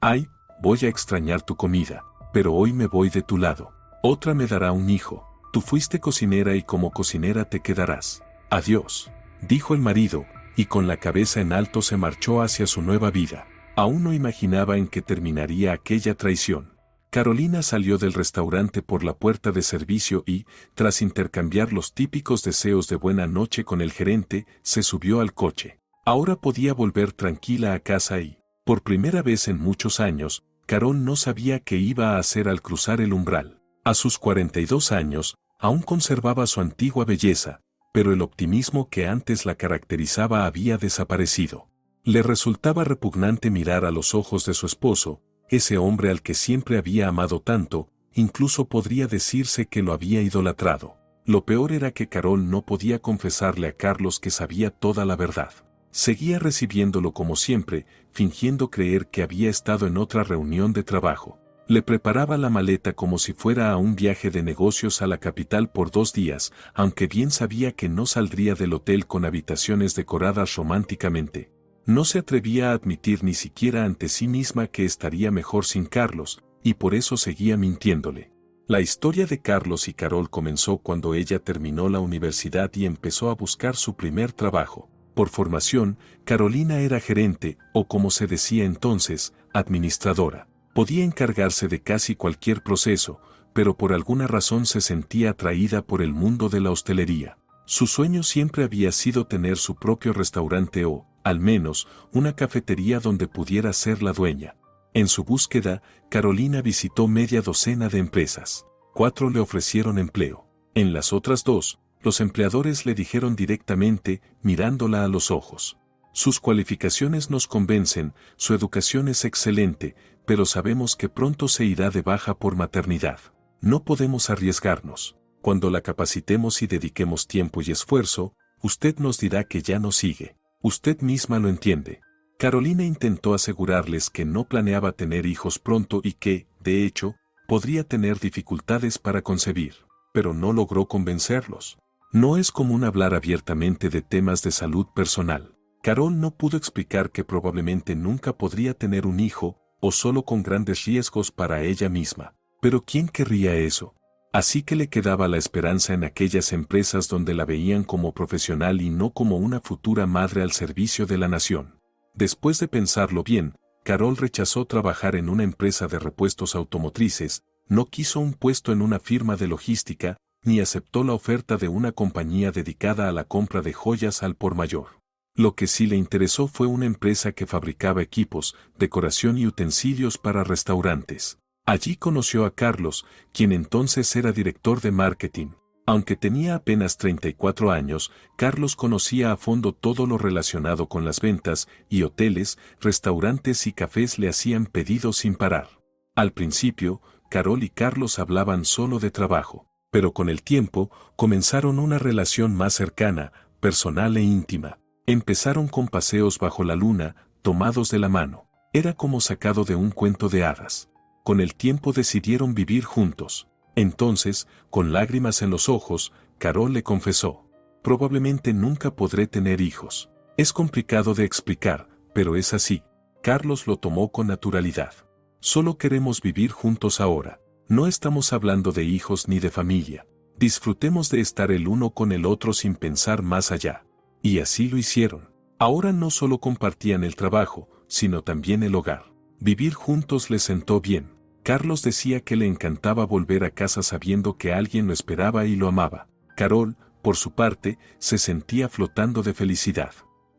Ay, voy a extrañar tu comida, pero hoy me voy de tu lado. Otra me dará un hijo. Tú fuiste cocinera y como cocinera te quedarás. Adiós, dijo el marido, y con la cabeza en alto se marchó hacia su nueva vida. Aún no imaginaba en qué terminaría aquella traición. Carolina salió del restaurante por la puerta de servicio y, tras intercambiar los típicos deseos de buena noche con el gerente, se subió al coche. Ahora podía volver tranquila a casa y, por primera vez en muchos años, Carol no sabía qué iba a hacer al cruzar el umbral. A sus 42 años, aún conservaba su antigua belleza, pero el optimismo que antes la caracterizaba había desaparecido. Le resultaba repugnante mirar a los ojos de su esposo, ese hombre al que siempre había amado tanto, incluso podría decirse que lo había idolatrado. Lo peor era que Carol no podía confesarle a Carlos que sabía toda la verdad. Seguía recibiéndolo como siempre, fingiendo creer que había estado en otra reunión de trabajo. Le preparaba la maleta como si fuera a un viaje de negocios a la capital por 2 días, aunque bien sabía que no saldría del hotel con habitaciones decoradas románticamente. No se atrevía a admitir ni siquiera ante sí misma que estaría mejor sin Carlos, y por eso seguía mintiéndole. La historia de Carlos y Carol comenzó cuando ella terminó la universidad y empezó a buscar su primer trabajo. Por formación, Carolina era gerente, o como se decía entonces, administradora. Podía encargarse de casi cualquier proceso, pero por alguna razón se sentía atraída por el mundo de la hostelería. Su sueño siempre había sido tener su propio restaurante o, al menos, una cafetería donde pudiera ser la dueña. En su búsqueda, Carolina visitó media docena de empresas. 4 le ofrecieron empleo. En las otras 2, los empleadores le dijeron directamente, mirándola a los ojos: sus cualificaciones nos convencen, su educación es excelente, pero sabemos que pronto se irá de baja por maternidad. No podemos arriesgarnos. Cuando la capacitemos y dediquemos tiempo y esfuerzo, usted nos dirá que ya no sigue. Usted misma lo entiende. Carolina intentó asegurarles que no planeaba tener hijos pronto y que, de hecho, podría tener dificultades para concebir, pero no logró convencerlos. No es común hablar abiertamente de temas de salud personal. Carol no pudo explicar que probablemente nunca podría tener un hijo, o solo con grandes riesgos para ella misma. Pero ¿quién querría eso? Así que le quedaba la esperanza en aquellas empresas donde la veían como profesional y no como una futura madre al servicio de la nación. Después de pensarlo bien, Carol rechazó trabajar en una empresa de repuestos automotrices, no quiso un puesto en una firma de logística, ni aceptó la oferta de una compañía dedicada a la compra de joyas al por mayor. Lo que sí le interesó fue una empresa que fabricaba equipos, decoración y utensilios para restaurantes. Allí conoció a Carlos, quien entonces era director de marketing. Aunque tenía apenas 34 años, Carlos conocía a fondo todo lo relacionado con las ventas, y hoteles, restaurantes y cafés le hacían pedidos sin parar. Al principio, Carol y Carlos hablaban solo de trabajo, pero con el tiempo, comenzaron una relación más cercana, personal e íntima. Empezaron con paseos bajo la luna, tomados de la mano. Era como sacado de un cuento de hadas. Con el tiempo decidieron vivir juntos. Entonces, con lágrimas en los ojos, Carol le confesó: probablemente nunca podré tener hijos. Es complicado de explicar, pero es así. Carlos lo tomó con naturalidad. Solo queremos vivir juntos ahora. No estamos hablando de hijos ni de familia. Disfrutemos de estar el uno con el otro sin pensar más allá. Y así lo hicieron. Ahora no solo compartían el trabajo, sino también el hogar. Vivir juntos les sentó bien. Carlos decía que le encantaba volver a casa sabiendo que alguien lo esperaba y lo amaba. Carol, por su parte, se sentía flotando de felicidad.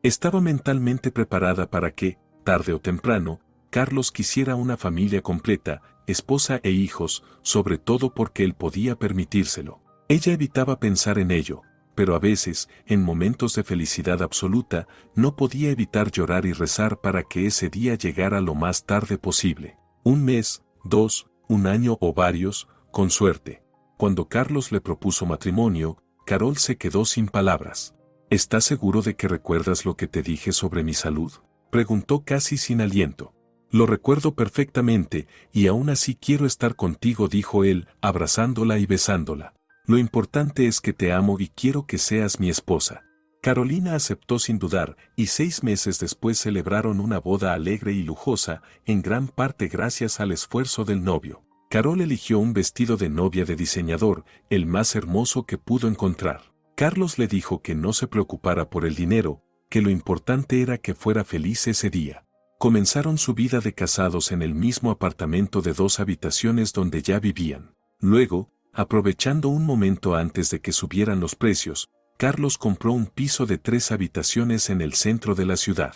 Estaba mentalmente preparada para que, tarde o temprano, Carlos quisiera una familia completa, esposa e hijos, sobre todo porque él podía permitírselo. Ella evitaba pensar en ello, pero a veces, en momentos de felicidad absoluta, no podía evitar llorar y rezar para que ese día llegara lo más tarde posible. 1 mes, 2, 1 año o varios, con suerte. Cuando Carlos le propuso matrimonio, Carol se quedó sin palabras. ¿Estás seguro de que recuerdas lo que te dije sobre mi salud?, preguntó casi sin aliento. Lo recuerdo perfectamente, y aún así quiero estar contigo, dijo él, abrazándola y besándola. Lo importante es que te amo y quiero que seas mi esposa. Carolina aceptó sin dudar, y 6 meses después celebraron una boda alegre y lujosa, en gran parte gracias al esfuerzo del novio. Carol eligió un vestido de novia de diseñador, el más hermoso que pudo encontrar. Carlos le dijo que no se preocupara por el dinero, que lo importante era que fuera feliz ese día. Comenzaron su vida de casados en el mismo apartamento de 2 habitaciones donde ya vivían. Luego, aprovechando un momento antes de que subieran los precios, Carlos compró un piso de 3 habitaciones en el centro de la ciudad.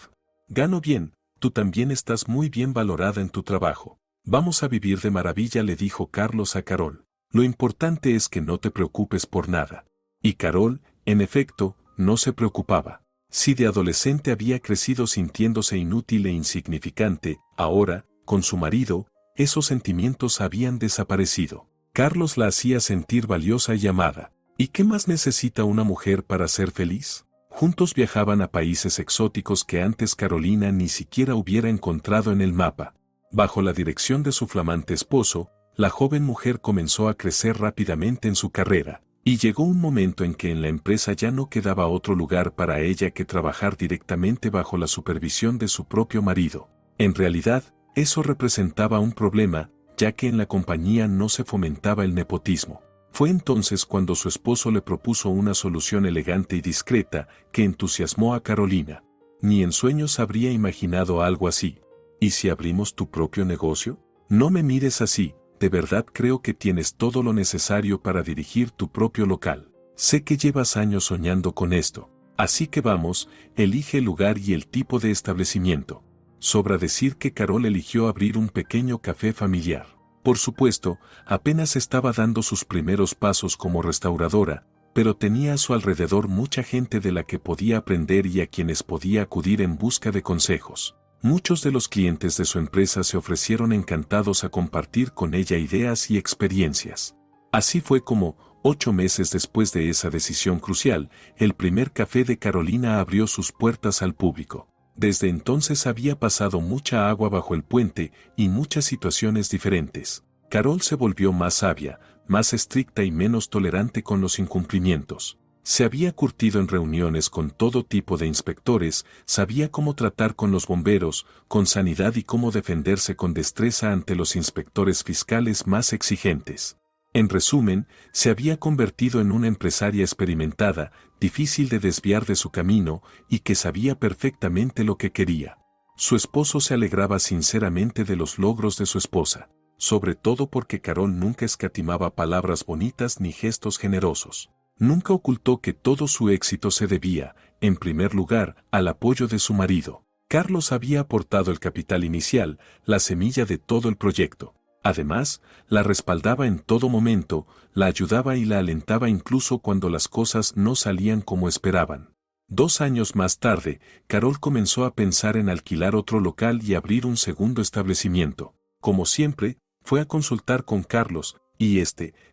Gano bien, tú también estás muy bien valorada en tu trabajo. Vamos a vivir de maravilla, le dijo Carlos a Carol. Lo importante es que no te preocupes por nada. Y Carol, en efecto, no se preocupaba. Si de adolescente había crecido sintiéndose inútil e insignificante, ahora, con su marido, esos sentimientos habían desaparecido. Carlos la hacía sentir valiosa y amada. ¿Y qué más necesita una mujer para ser feliz? Juntos viajaban a países exóticos que antes Carolina ni siquiera hubiera encontrado en el mapa. Bajo la dirección de su flamante esposo, la joven mujer comenzó a crecer rápidamente en su carrera, y llegó un momento en que en la empresa ya no quedaba otro lugar para ella que trabajar directamente bajo la supervisión de su propio marido. En realidad, eso representaba un problema, ya que en la compañía no se fomentaba el nepotismo. Fue entonces cuando su esposo le propuso una solución elegante y discreta que entusiasmó a Carolina. Ni en sueños habría imaginado algo así. ¿Y si abrimos tu propio negocio? No me mires así, de verdad creo que tienes todo lo necesario para dirigir tu propio local. Sé que llevas años soñando con esto. Así que vamos, elige el lugar y el tipo de establecimiento. Sobra decir que Carol eligió abrir un pequeño café familiar. Por supuesto, apenas estaba dando sus primeros pasos como restauradora, pero tenía a su alrededor mucha gente de la que podía aprender y a quienes podía acudir en busca de consejos. Muchos de los clientes de su empresa se ofrecieron encantados a compartir con ella ideas y experiencias. Así fue como, 8 meses después de esa decisión crucial, el primer café de Carolina abrió sus puertas al público. Desde entonces había pasado mucha agua bajo el puente y muchas situaciones diferentes. Carol se volvió más sabia, más estricta y menos tolerante con los incumplimientos. Se había curtido en reuniones con todo tipo de inspectores, sabía cómo tratar con los bomberos, con sanidad y cómo defenderse con destreza ante los inspectores fiscales más exigentes. En resumen, se había convertido en una empresaria experimentada, difícil de desviar de su camino y que sabía perfectamente lo que quería. Su esposo se alegraba sinceramente de los logros de su esposa, sobre todo porque Carol nunca escatimaba palabras bonitas ni gestos generosos. Nunca ocultó que todo su éxito se debía, en primer lugar, al apoyo de su marido. Carlos había aportado el capital inicial, la semilla de todo el proyecto. Además, la respaldaba en todo momento, la ayudaba y la alentaba incluso cuando las cosas no salían como esperaban. 2 años más tarde, Carol comenzó a pensar en alquilar otro local y abrir un segundo establecimiento. Como siempre, fue a consultar con Carlos, y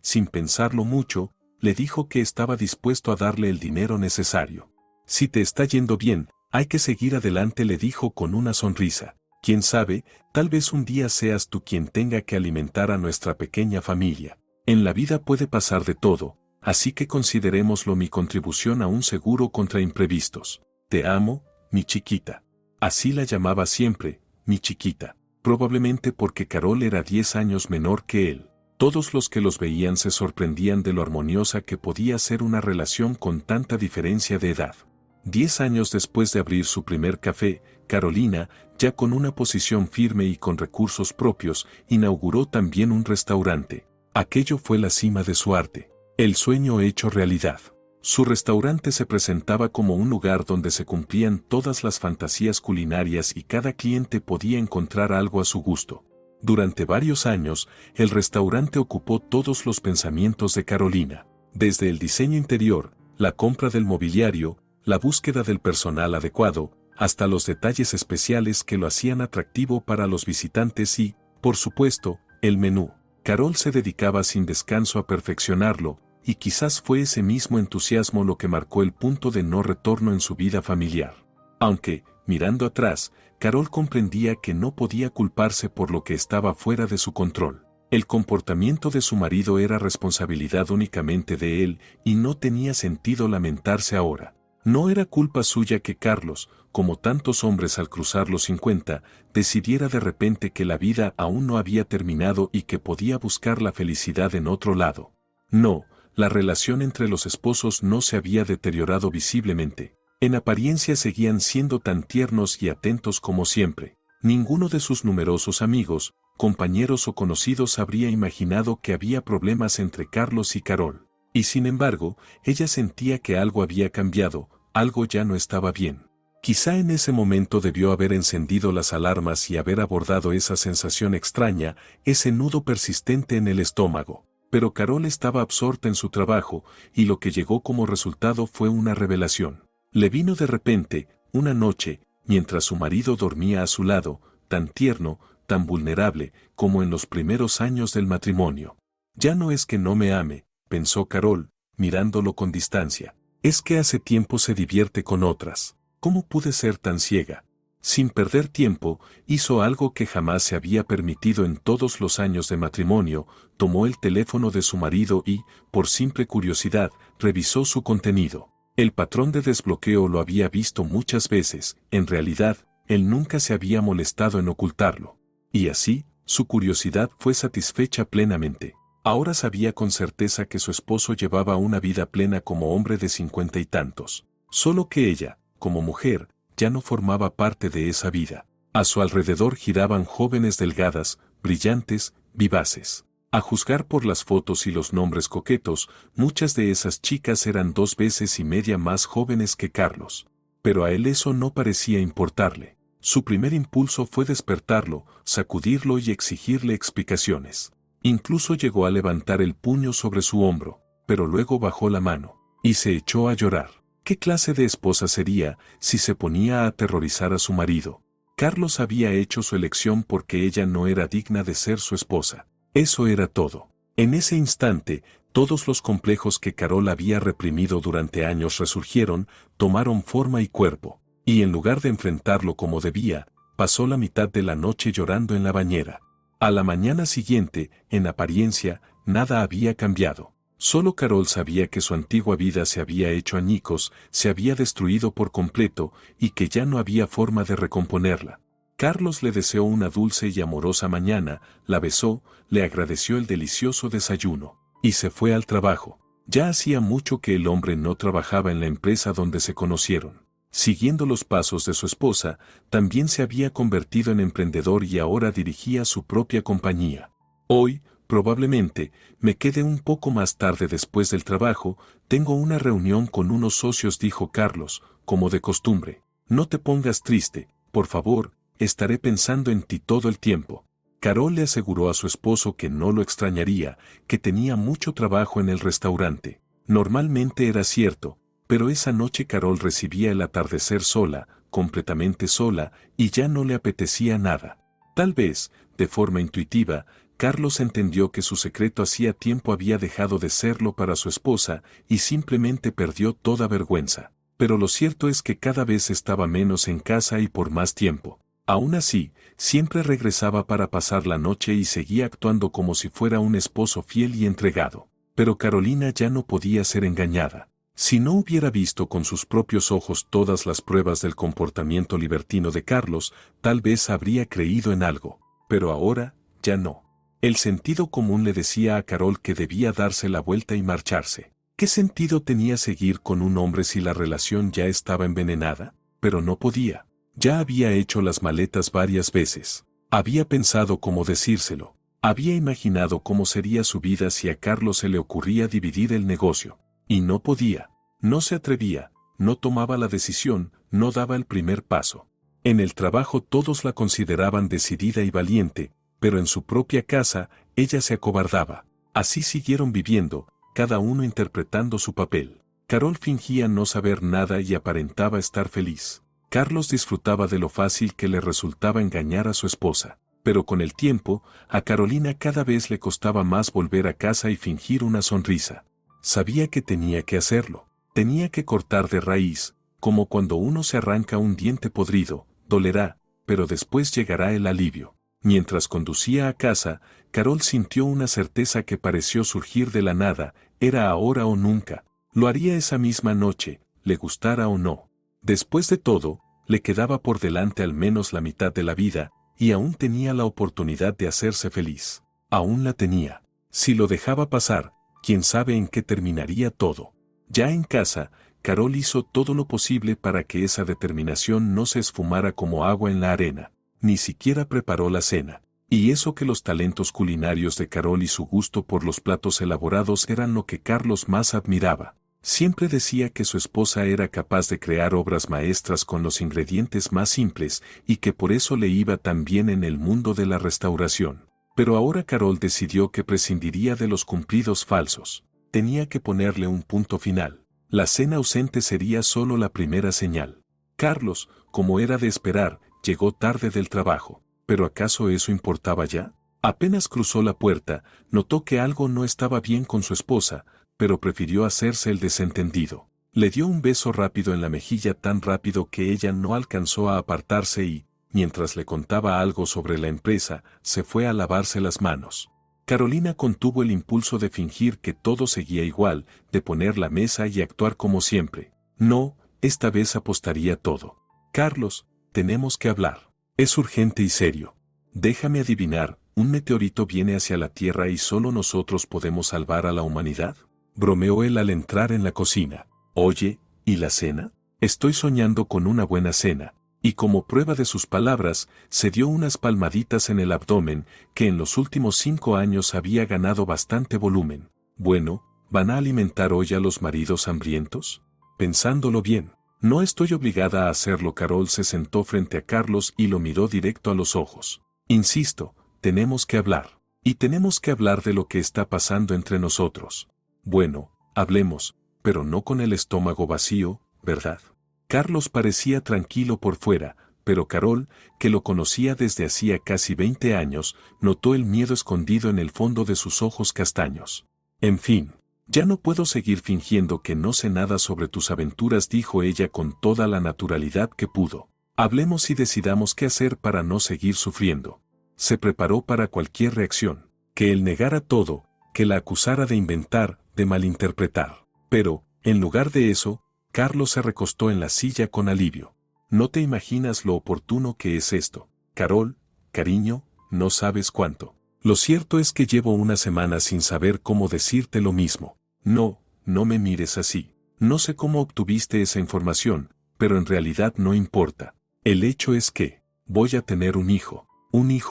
sin pensarlo mucho, le dijo que estaba dispuesto a darle el dinero necesario. Si te está yendo bien, hay que seguir adelante, le dijo con una sonrisa. Quién sabe, tal vez un día seas tú quien tenga que alimentar a nuestra pequeña familia. En la vida puede pasar de todo, así que considerémoslo mi contribución a un seguro contra imprevistos. Te amo, mi chiquita. Así la llamaba siempre, mi chiquita, probablemente porque Carol era 10 años menor que él. Todos los que los veían se sorprendían de lo armoniosa que podía ser una relación con tanta diferencia de edad. 10 años después de abrir su primer café, Carolina, ya con una posición firme y con recursos propios, inauguró también un restaurante. Aquello fue la cima de su arte, el sueño hecho realidad. Su restaurante se presentaba como un lugar donde se cumplían todas las fantasías culinarias y cada cliente podía encontrar algo a su gusto. Durante varios años, el restaurante ocupó todos los pensamientos de Carolina, desde el diseño interior, la compra del mobiliario, la búsqueda del personal adecuado, hasta los detalles especiales que lo hacían atractivo para los visitantes y, por supuesto, el menú. Carol se dedicaba sin descanso a perfeccionarlo, y quizás fue ese mismo entusiasmo lo que marcó el punto de no retorno en su vida familiar. Aunque, mirando atrás, Carol comprendía que no podía culparse por lo que estaba fuera de su control. El comportamiento de su marido era responsabilidad únicamente de él y no tenía sentido lamentarse ahora. No era culpa suya que Carlos, como tantos hombres al cruzar los 50, decidiera de repente que la vida aún no había terminado y que podía buscar la felicidad en otro lado. No, la relación entre los esposos no se había deteriorado visiblemente. En apariencia seguían siendo tan tiernos y atentos como siempre. Ninguno de sus numerosos amigos, compañeros o conocidos habría imaginado que había problemas entre Carlos y Carol. Y sin embargo, ella sentía que algo había cambiado, algo ya no estaba bien. Quizá en ese momento debió haber encendido las alarmas y haber abordado esa sensación extraña, ese nudo persistente en el estómago. Pero Carol estaba absorta en su trabajo, y lo que llegó como resultado fue una revelación. Le vino de repente, una noche, mientras su marido dormía a su lado, tan tierno, tan vulnerable, como en los primeros años del matrimonio. Ya no es que no me ame, pensó Carol, mirándolo con distancia. Es que hace tiempo se divierte con otras. ¿Cómo pude ser tan ciega? Sin perder tiempo, hizo algo que jamás se había permitido en todos los años de matrimonio, tomó el teléfono de su marido y, por simple curiosidad, revisó su contenido. El patrón de desbloqueo lo había visto muchas veces, en realidad, él nunca se había molestado en ocultarlo. Y así, su curiosidad fue satisfecha plenamente. Ahora sabía con certeza que su esposo llevaba una vida plena como hombre de 50 y tantos. Solo que ella, como mujer, ya no formaba parte de esa vida. A su alrededor giraban jóvenes delgadas, brillantes, vivaces. A juzgar por las fotos y los nombres coquetos, muchas de esas chicas eran 2 veces y media más jóvenes que Carlos. Pero a él eso no parecía importarle. Su primer impulso fue despertarlo, sacudirlo y exigirle explicaciones. Incluso llegó a levantar el puño sobre su hombro, pero luego bajó la mano, y se echó a llorar. ¿Qué clase de esposa sería si se ponía a aterrorizar a su marido? Carlos había hecho su elección porque ella no era digna de ser su esposa. Eso era todo. En ese instante, todos los complejos que Carol había reprimido durante años resurgieron, tomaron forma y cuerpo, y en lugar de enfrentarlo como debía, pasó la mitad de la noche llorando en la bañera. A la mañana siguiente, en apariencia, nada había cambiado. Solo Carol sabía que su antigua vida se había hecho añicos, se había destruido por completo, y que ya no había forma de recomponerla. Carlos le deseó una dulce y amorosa mañana, la besó, le agradeció el delicioso desayuno, y se fue al trabajo. Ya hacía mucho que el hombre no trabajaba en la empresa donde se conocieron. Siguiendo los pasos de su esposa, también se había convertido en emprendedor y ahora dirigía su propia compañía. Hoy, probablemente, me quede un poco más tarde después del trabajo, tengo una reunión con unos socios, dijo Carlos, como de costumbre. No te pongas triste, por favor, estaré pensando en ti todo el tiempo. Carol le aseguró a su esposo que no lo extrañaría, que tenía mucho trabajo en el restaurante. Normalmente era cierto, pero esa noche Carol recibía el atardecer sola, completamente sola, y ya no le apetecía nada. Tal vez, de forma intuitiva, Carlos entendió que su secreto hacía tiempo había dejado de serlo para su esposa y simplemente perdió toda vergüenza. Pero lo cierto es que cada vez estaba menos en casa y por más tiempo. Aún así, siempre regresaba para pasar la noche y seguía actuando como si fuera un esposo fiel y entregado. Pero Carolina ya no podía ser engañada. Si no hubiera visto con sus propios ojos todas las pruebas del comportamiento libertino de Carlos, tal vez habría creído en algo. Pero ahora, ya no. El sentido común le decía a Carol que debía darse la vuelta y marcharse. ¿Qué sentido tenía seguir con un hombre si la relación ya estaba envenenada? Pero no podía. Ya había hecho las maletas varias veces. Había pensado cómo decírselo. Había imaginado cómo sería su vida si a Carlos se le ocurría dividir el negocio. Y no podía. No se atrevía. No tomaba la decisión, no daba el primer paso. En el trabajo todos la consideraban decidida y valiente, pero en su propia casa, ella se acobardaba. Así siguieron viviendo, cada uno interpretando su papel. Carol fingía no saber nada y aparentaba estar feliz. Carlos disfrutaba de lo fácil que le resultaba engañar a su esposa, pero con el tiempo, a Carolina cada vez le costaba más volver a casa y fingir una sonrisa. Sabía que tenía que hacerlo, tenía que cortar de raíz, como cuando uno se arranca un diente podrido, dolerá, pero después llegará el alivio. Mientras conducía a casa, Carol sintió una certeza que pareció surgir de la nada, era ahora o nunca. Lo haría esa misma noche, le gustara o no. Después de todo, le quedaba por delante al menos la mitad de la vida, y aún tenía la oportunidad de hacerse feliz. Aún la tenía. Si lo dejaba pasar, quién sabe en qué terminaría todo. Ya en casa, Carol hizo todo lo posible para que esa determinación no se esfumara como agua en la arena. Ni siquiera preparó la cena. Y eso que los talentos culinarios de Carol y su gusto por los platos elaborados eran lo que Carlos más admiraba. Siempre decía que su esposa era capaz de crear obras maestras con los ingredientes más simples y que por eso le iba tan bien en el mundo de la restauración. Pero ahora Carol decidió que prescindiría de los cumplidos falsos. Tenía que ponerle un punto final. La cena ausente sería solo la primera señal. Carlos, como era de esperar, llegó tarde del trabajo. ¿Pero acaso eso importaba ya? Apenas cruzó la puerta, notó que algo no estaba bien con su esposa, pero prefirió hacerse el desentendido. Le dio un beso rápido en la mejilla, tan rápido que ella no alcanzó a apartarse y, mientras le contaba algo sobre la empresa, se fue a lavarse las manos. Carolina contuvo el impulso de fingir que todo seguía igual, de poner la mesa y actuar como siempre. No, esta vez apostaría todo. Carlos, tenemos que hablar. Es urgente y serio. Déjame adivinar, ¿un meteorito viene hacia la Tierra y solo nosotros podemos salvar a la humanidad? Bromeó él al entrar en la cocina. Oye, ¿y la cena? Estoy soñando con una buena cena. Y como prueba de sus palabras, se dio unas palmaditas en el abdomen, que en los últimos 5 años había ganado bastante volumen. Bueno, ¿van a alimentar hoy a los maridos hambrientos? Pensándolo bien. No estoy obligada a hacerlo. Carol se sentó frente a Carlos y lo miró directo a los ojos. Insisto, tenemos que hablar. Y tenemos que hablar de lo que está pasando entre nosotros. Bueno, hablemos, pero no con el estómago vacío, ¿verdad? Carlos parecía tranquilo por fuera, pero Carol, que lo conocía desde hacía casi 20 años, notó el miedo escondido en el fondo de sus ojos castaños. En fin, ya no puedo seguir fingiendo que no sé nada sobre tus aventuras, dijo ella con toda la naturalidad que pudo. Hablemos y decidamos qué hacer para no seguir sufriendo. Se preparó para cualquier reacción, que él negara todo, que la acusara de inventar, de malinterpretar. Pero, en lugar de eso, Carlos se recostó en la silla con alivio. No te imaginas lo oportuno que es esto. Carol, cariño, no sabes cuánto. Lo cierto es que llevo una semana sin saber cómo decirte lo mismo. No, no me mires así. No sé cómo obtuviste esa información, pero en realidad no importa. El hecho es que voy a tener un hijo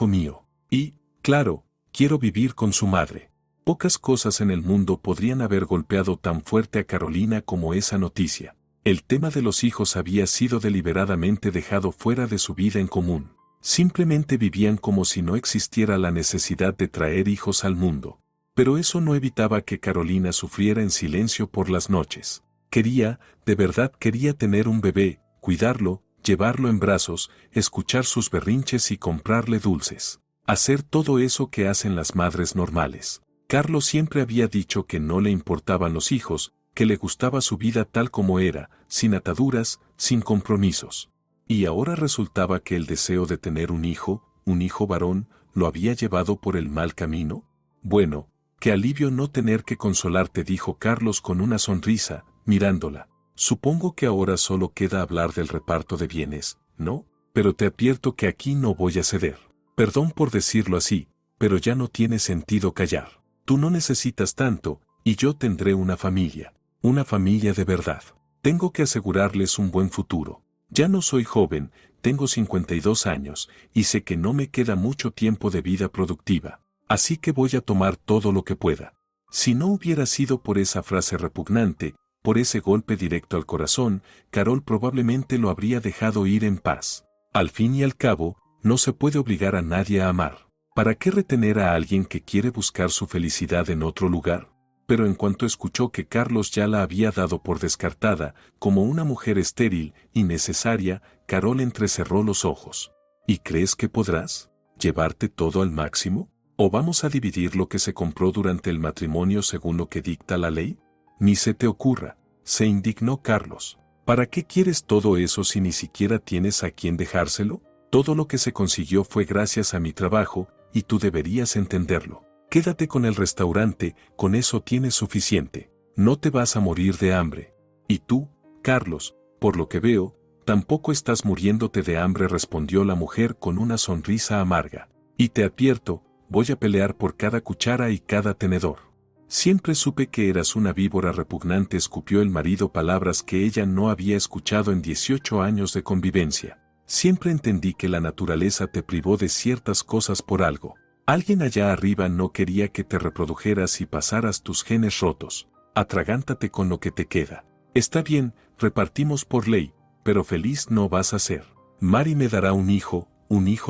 mío. Y, claro, quiero vivir con su madre. Pocas cosas en el mundo podrían haber golpeado tan fuerte a Carolina como esa noticia. El tema de los hijos había sido deliberadamente dejado fuera de su vida en común. Simplemente vivían como si no existiera la necesidad de traer hijos al mundo. Pero eso no evitaba que Carolina sufriera en silencio por las noches. Quería, de verdad quería tener un bebé, cuidarlo, llevarlo en brazos, escuchar sus berrinches y comprarle dulces. Hacer todo eso que hacen las madres normales. Carlos siempre había dicho que no le importaban los hijos, que le gustaba su vida tal como era, sin ataduras, sin compromisos. Y ahora resultaba que el deseo de tener un hijo varón, lo había llevado por el mal camino. Bueno, qué alivio no tener que consolarte, dijo Carlos con una sonrisa, mirándola. Supongo que ahora solo queda hablar del reparto de bienes, ¿no? Pero te advierto que aquí no voy a ceder. Perdón por decirlo así, pero ya no tiene sentido callar. Tú no necesitas tanto, y yo tendré una familia de verdad. Tengo que asegurarles un buen futuro. Ya no soy joven, tengo 52 años, y sé que no me queda mucho tiempo de vida productiva. Así que voy a tomar todo lo que pueda. Si no hubiera sido por esa frase repugnante, por ese golpe directo al corazón, Carol probablemente lo habría dejado ir en paz. Al fin y al cabo, no se puede obligar a nadie a amar. ¿Para qué retener a alguien que quiere buscar su felicidad en otro lugar? Pero en cuanto escuchó que Carlos ya la había dado por descartada, como una mujer estéril, innecesaria, Carol entrecerró los ojos. ¿Y crees que podrás llevarte todo al máximo? ¿O vamos a dividir lo que se compró durante el matrimonio según lo que dicta la ley? Ni se te ocurra, se indignó Carlos. ¿Para qué quieres todo eso si ni siquiera tienes a quién dejárselo? Todo lo que se consiguió fue gracias a mi trabajo, y tú deberías entenderlo. Quédate con el restaurante, con eso tienes suficiente. No te vas a morir de hambre. ¿Y tú, Carlos, por lo que veo, tampoco estás muriéndote de hambre, respondió la mujer con una sonrisa amarga. Y te advierto, voy a pelear por cada cuchara y cada tenedor. Siempre supe que eras una víbora repugnante, escupió el marido, palabras que ella no había escuchado en 18 años de convivencia. Siempre entendí que la naturaleza te privó de ciertas cosas por algo. Alguien allá arriba no quería que te reprodujeras y pasaras tus genes rotos. Atragántate con lo que te queda. Está bien, repartimos por ley, pero feliz no vas a ser. Mari me dará un hijo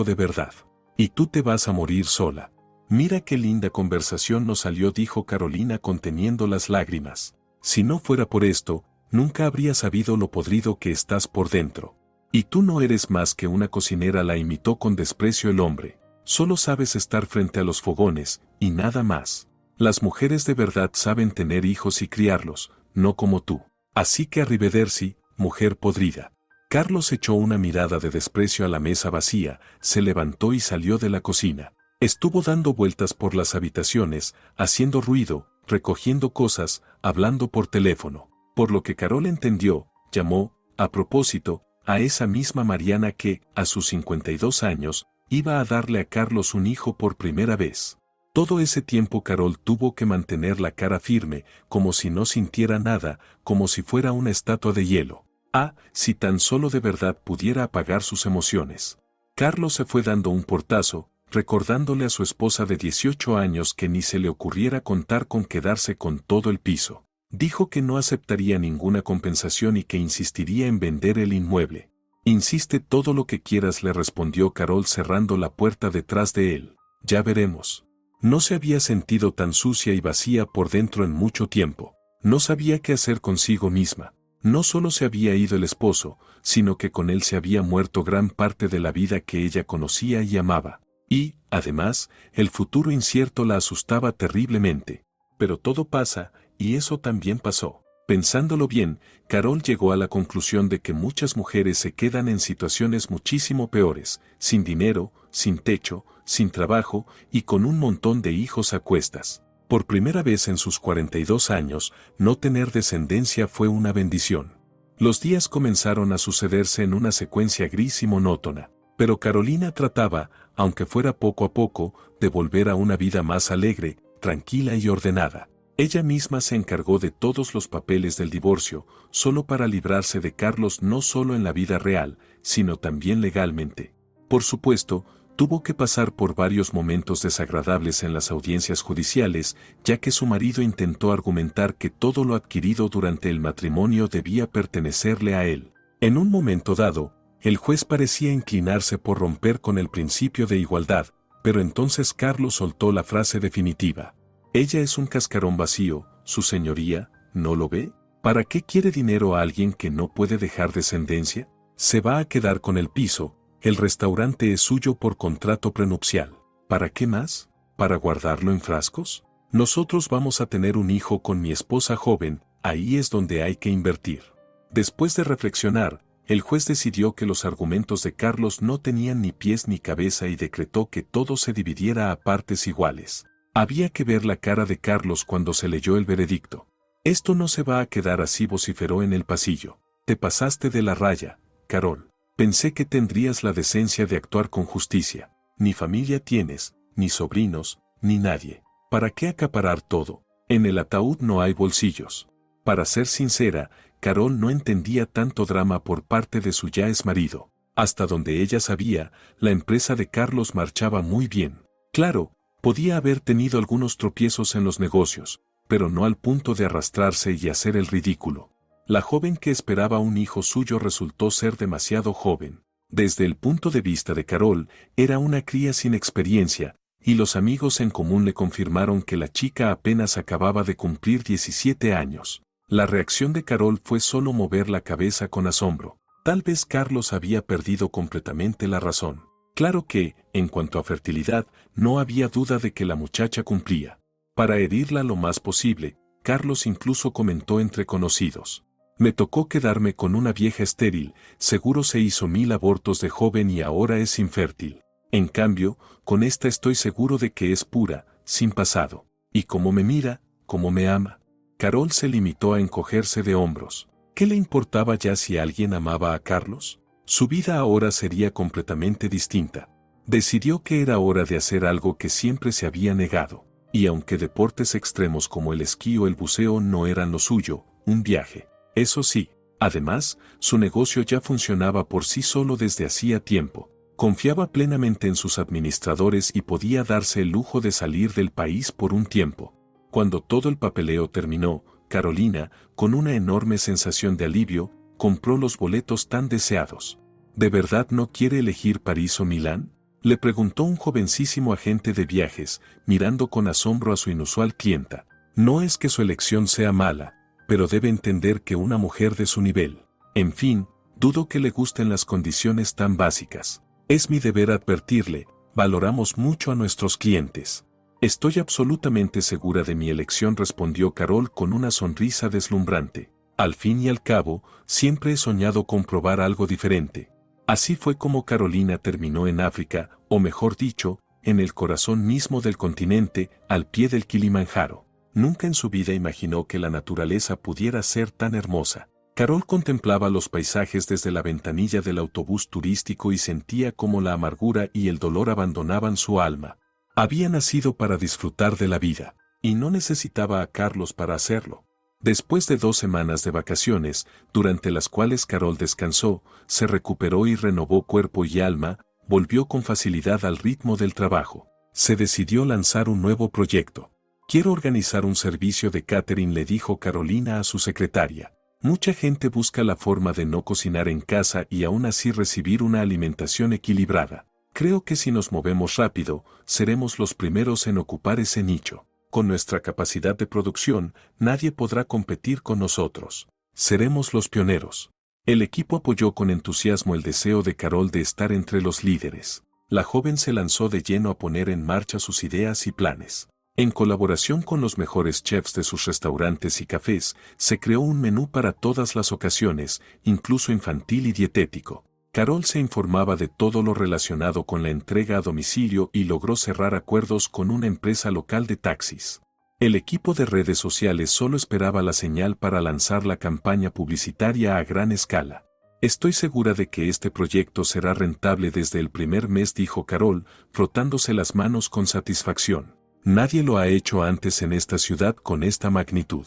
de verdad. Y tú te vas a morir sola. Mira qué linda conversación nos salió, dijo Carolina conteniendo las lágrimas. Si no fuera por esto, nunca habría sabido lo podrido que estás por dentro. Y tú no eres más que una cocinera, la imitó con desprecio el hombre. Solo sabes estar frente a los fogones, y nada más. Las mujeres de verdad saben tener hijos y criarlos, no como tú. Así que arrivederci, mujer podrida. Carlos echó una mirada de desprecio a la mesa vacía, se levantó y salió de la cocina. Estuvo dando vueltas por las habitaciones, haciendo ruido, recogiendo cosas, hablando por teléfono. Por lo que Carol entendió, llamó, a propósito, a esa misma Mariana que, a sus 52 años, iba a darle a Carlos un hijo por primera vez. Todo ese tiempo Carol tuvo que mantener la cara firme, como si no sintiera nada, como si fuera una estatua de hielo. Ah, si tan solo de verdad pudiera apagar sus emociones. Carlos se fue dando un portazo, recordándole a su esposa de 18 años que ni se le ocurriera contar con quedarse con todo el piso. Dijo que no aceptaría ninguna compensación y que insistiría en vender el inmueble. Insiste todo lo que quieras, le respondió Carol cerrando la puerta detrás de él. Ya veremos. No se había sentido tan sucia y vacía por dentro en mucho tiempo. No sabía qué hacer consigo misma. No solo se había ido el esposo, sino que con él se había muerto gran parte de la vida que ella conocía y amaba. Y, además, el futuro incierto la asustaba terriblemente. Pero todo pasa, y eso también pasó. Pensándolo bien, Carol llegó a la conclusión de que muchas mujeres se quedan en situaciones muchísimo peores, sin dinero, sin techo, sin trabajo y con un montón de hijos a cuestas. Por primera vez en sus 42 años, no tener descendencia fue una bendición. Los días comenzaron a sucederse en una secuencia gris y monótona, pero Carolina trataba, aunque fuera poco a poco, de volver a una vida más alegre, tranquila y ordenada. Ella misma se encargó de todos los papeles del divorcio, solo para librarse de Carlos, no solo en la vida real, sino también legalmente. Por supuesto, tuvo que pasar por varios momentos desagradables en las audiencias judiciales, ya que su marido intentó argumentar que todo lo adquirido durante el matrimonio debía pertenecerle a él. En un momento dado, el juez parecía inclinarse por romper con el principio de igualdad, pero entonces Carlos soltó la frase definitiva. Ella es un cascarón vacío, su señoría, ¿no lo ve? ¿Para qué quiere dinero a alguien que no puede dejar descendencia? Se va a quedar con el piso, el restaurante es suyo por contrato prenupcial. ¿Para qué más? ¿Para guardarlo en frascos? Nosotros vamos a tener un hijo con mi esposa joven, ahí es donde hay que invertir. Después de reflexionar, el juez decidió que los argumentos de Carlos no tenían ni pies ni cabeza y decretó que todo se dividiera a partes iguales. Había que ver la cara de Carlos cuando se leyó el veredicto. Esto no se va a quedar así, vociferó en el pasillo. Te pasaste de la raya, Carol. Pensé que tendrías la decencia de actuar con justicia. Ni familia tienes, ni sobrinos, ni nadie. ¿Para qué acaparar todo? En el ataúd no hay bolsillos. Para ser sincera, Carol no entendía tanto drama por parte de su ya exmarido. Hasta donde ella sabía, la empresa de Carlos marchaba muy bien. Claro, podía haber tenido algunos tropiezos en los negocios, pero no al punto de arrastrarse y hacer el ridículo. La joven que esperaba un hijo suyo resultó ser demasiado joven. Desde el punto de vista de Carol, era una cría sin experiencia, y los amigos en común le confirmaron que la chica apenas acababa de cumplir 17 años. La reacción de Carol fue solo mover la cabeza con asombro. Tal vez Carlos había perdido completamente la razón. Claro que, en cuanto a fertilidad, no había duda de que la muchacha cumplía. Para herirla lo más posible, Carlos incluso comentó entre conocidos. Me tocó quedarme con una vieja estéril, seguro se hizo 1000 abortos de joven y ahora es infértil. En cambio, con esta estoy seguro de que es pura, sin pasado. Y cómo me mira, cómo me ama. Carol se limitó a encogerse de hombros. ¿Qué le importaba ya si alguien amaba a Carlos? Su vida ahora sería completamente distinta. Decidió que era hora de hacer algo que siempre se había negado. Y aunque deportes extremos como el esquí o el buceo no eran lo suyo, un viaje. Eso sí, además, su negocio ya funcionaba por sí solo desde hacía tiempo. Confiaba plenamente en sus administradores y podía darse el lujo de salir del país por un tiempo. Cuando todo el papeleo terminó, Carolina, con una enorme sensación de alivio, compró los boletos tan deseados. ¿De verdad no quiere elegir París o Milán?, le preguntó un jovencísimo agente de viajes, mirando con asombro a su inusual clienta. No es que su elección sea mala, pero debe entender que una mujer de su nivel. En fin, dudo que le gusten las condiciones tan básicas. Es mi deber advertirle, valoramos mucho a nuestros clientes. Estoy absolutamente segura de mi elección, respondió Carol con una sonrisa deslumbrante. Al fin y al cabo, siempre he soñado con probar algo diferente. Así fue como Carolina terminó en África, o mejor dicho, en el corazón mismo del continente, al pie del Kilimanjaro. Nunca en su vida imaginó que la naturaleza pudiera ser tan hermosa. Carol contemplaba los paisajes desde la ventanilla del autobús turístico y sentía cómo la amargura y el dolor abandonaban su alma. Había nacido para disfrutar de la vida, y no necesitaba a Carlos para hacerlo. Después de 2 semanas de vacaciones, durante las cuales Carol descansó, se recuperó y renovó cuerpo y alma, volvió con facilidad al ritmo del trabajo. Se decidió lanzar un nuevo proyecto. Quiero organizar un servicio de catering, le dijo Carolina a su secretaria. Mucha gente busca la forma de no cocinar en casa y aún así recibir una alimentación equilibrada. Creo que si nos movemos rápido, seremos los primeros en ocupar ese nicho. Con nuestra capacidad de producción, nadie podrá competir con nosotros. Seremos los pioneros. El equipo apoyó con entusiasmo el deseo de Carol de estar entre los líderes. La joven se lanzó de lleno a poner en marcha sus ideas y planes. En colaboración con los mejores chefs de sus restaurantes y cafés, se creó un menú para todas las ocasiones, incluso infantil y dietético. Carol se informaba de todo lo relacionado con la entrega a domicilio y logró cerrar acuerdos con una empresa local de taxis. El equipo de redes sociales solo esperaba la señal para lanzar la campaña publicitaria a gran escala. Estoy segura de que este proyecto será rentable desde el primer mes, dijo Carol, frotándose las manos con satisfacción. Nadie lo ha hecho antes en esta ciudad con esta magnitud.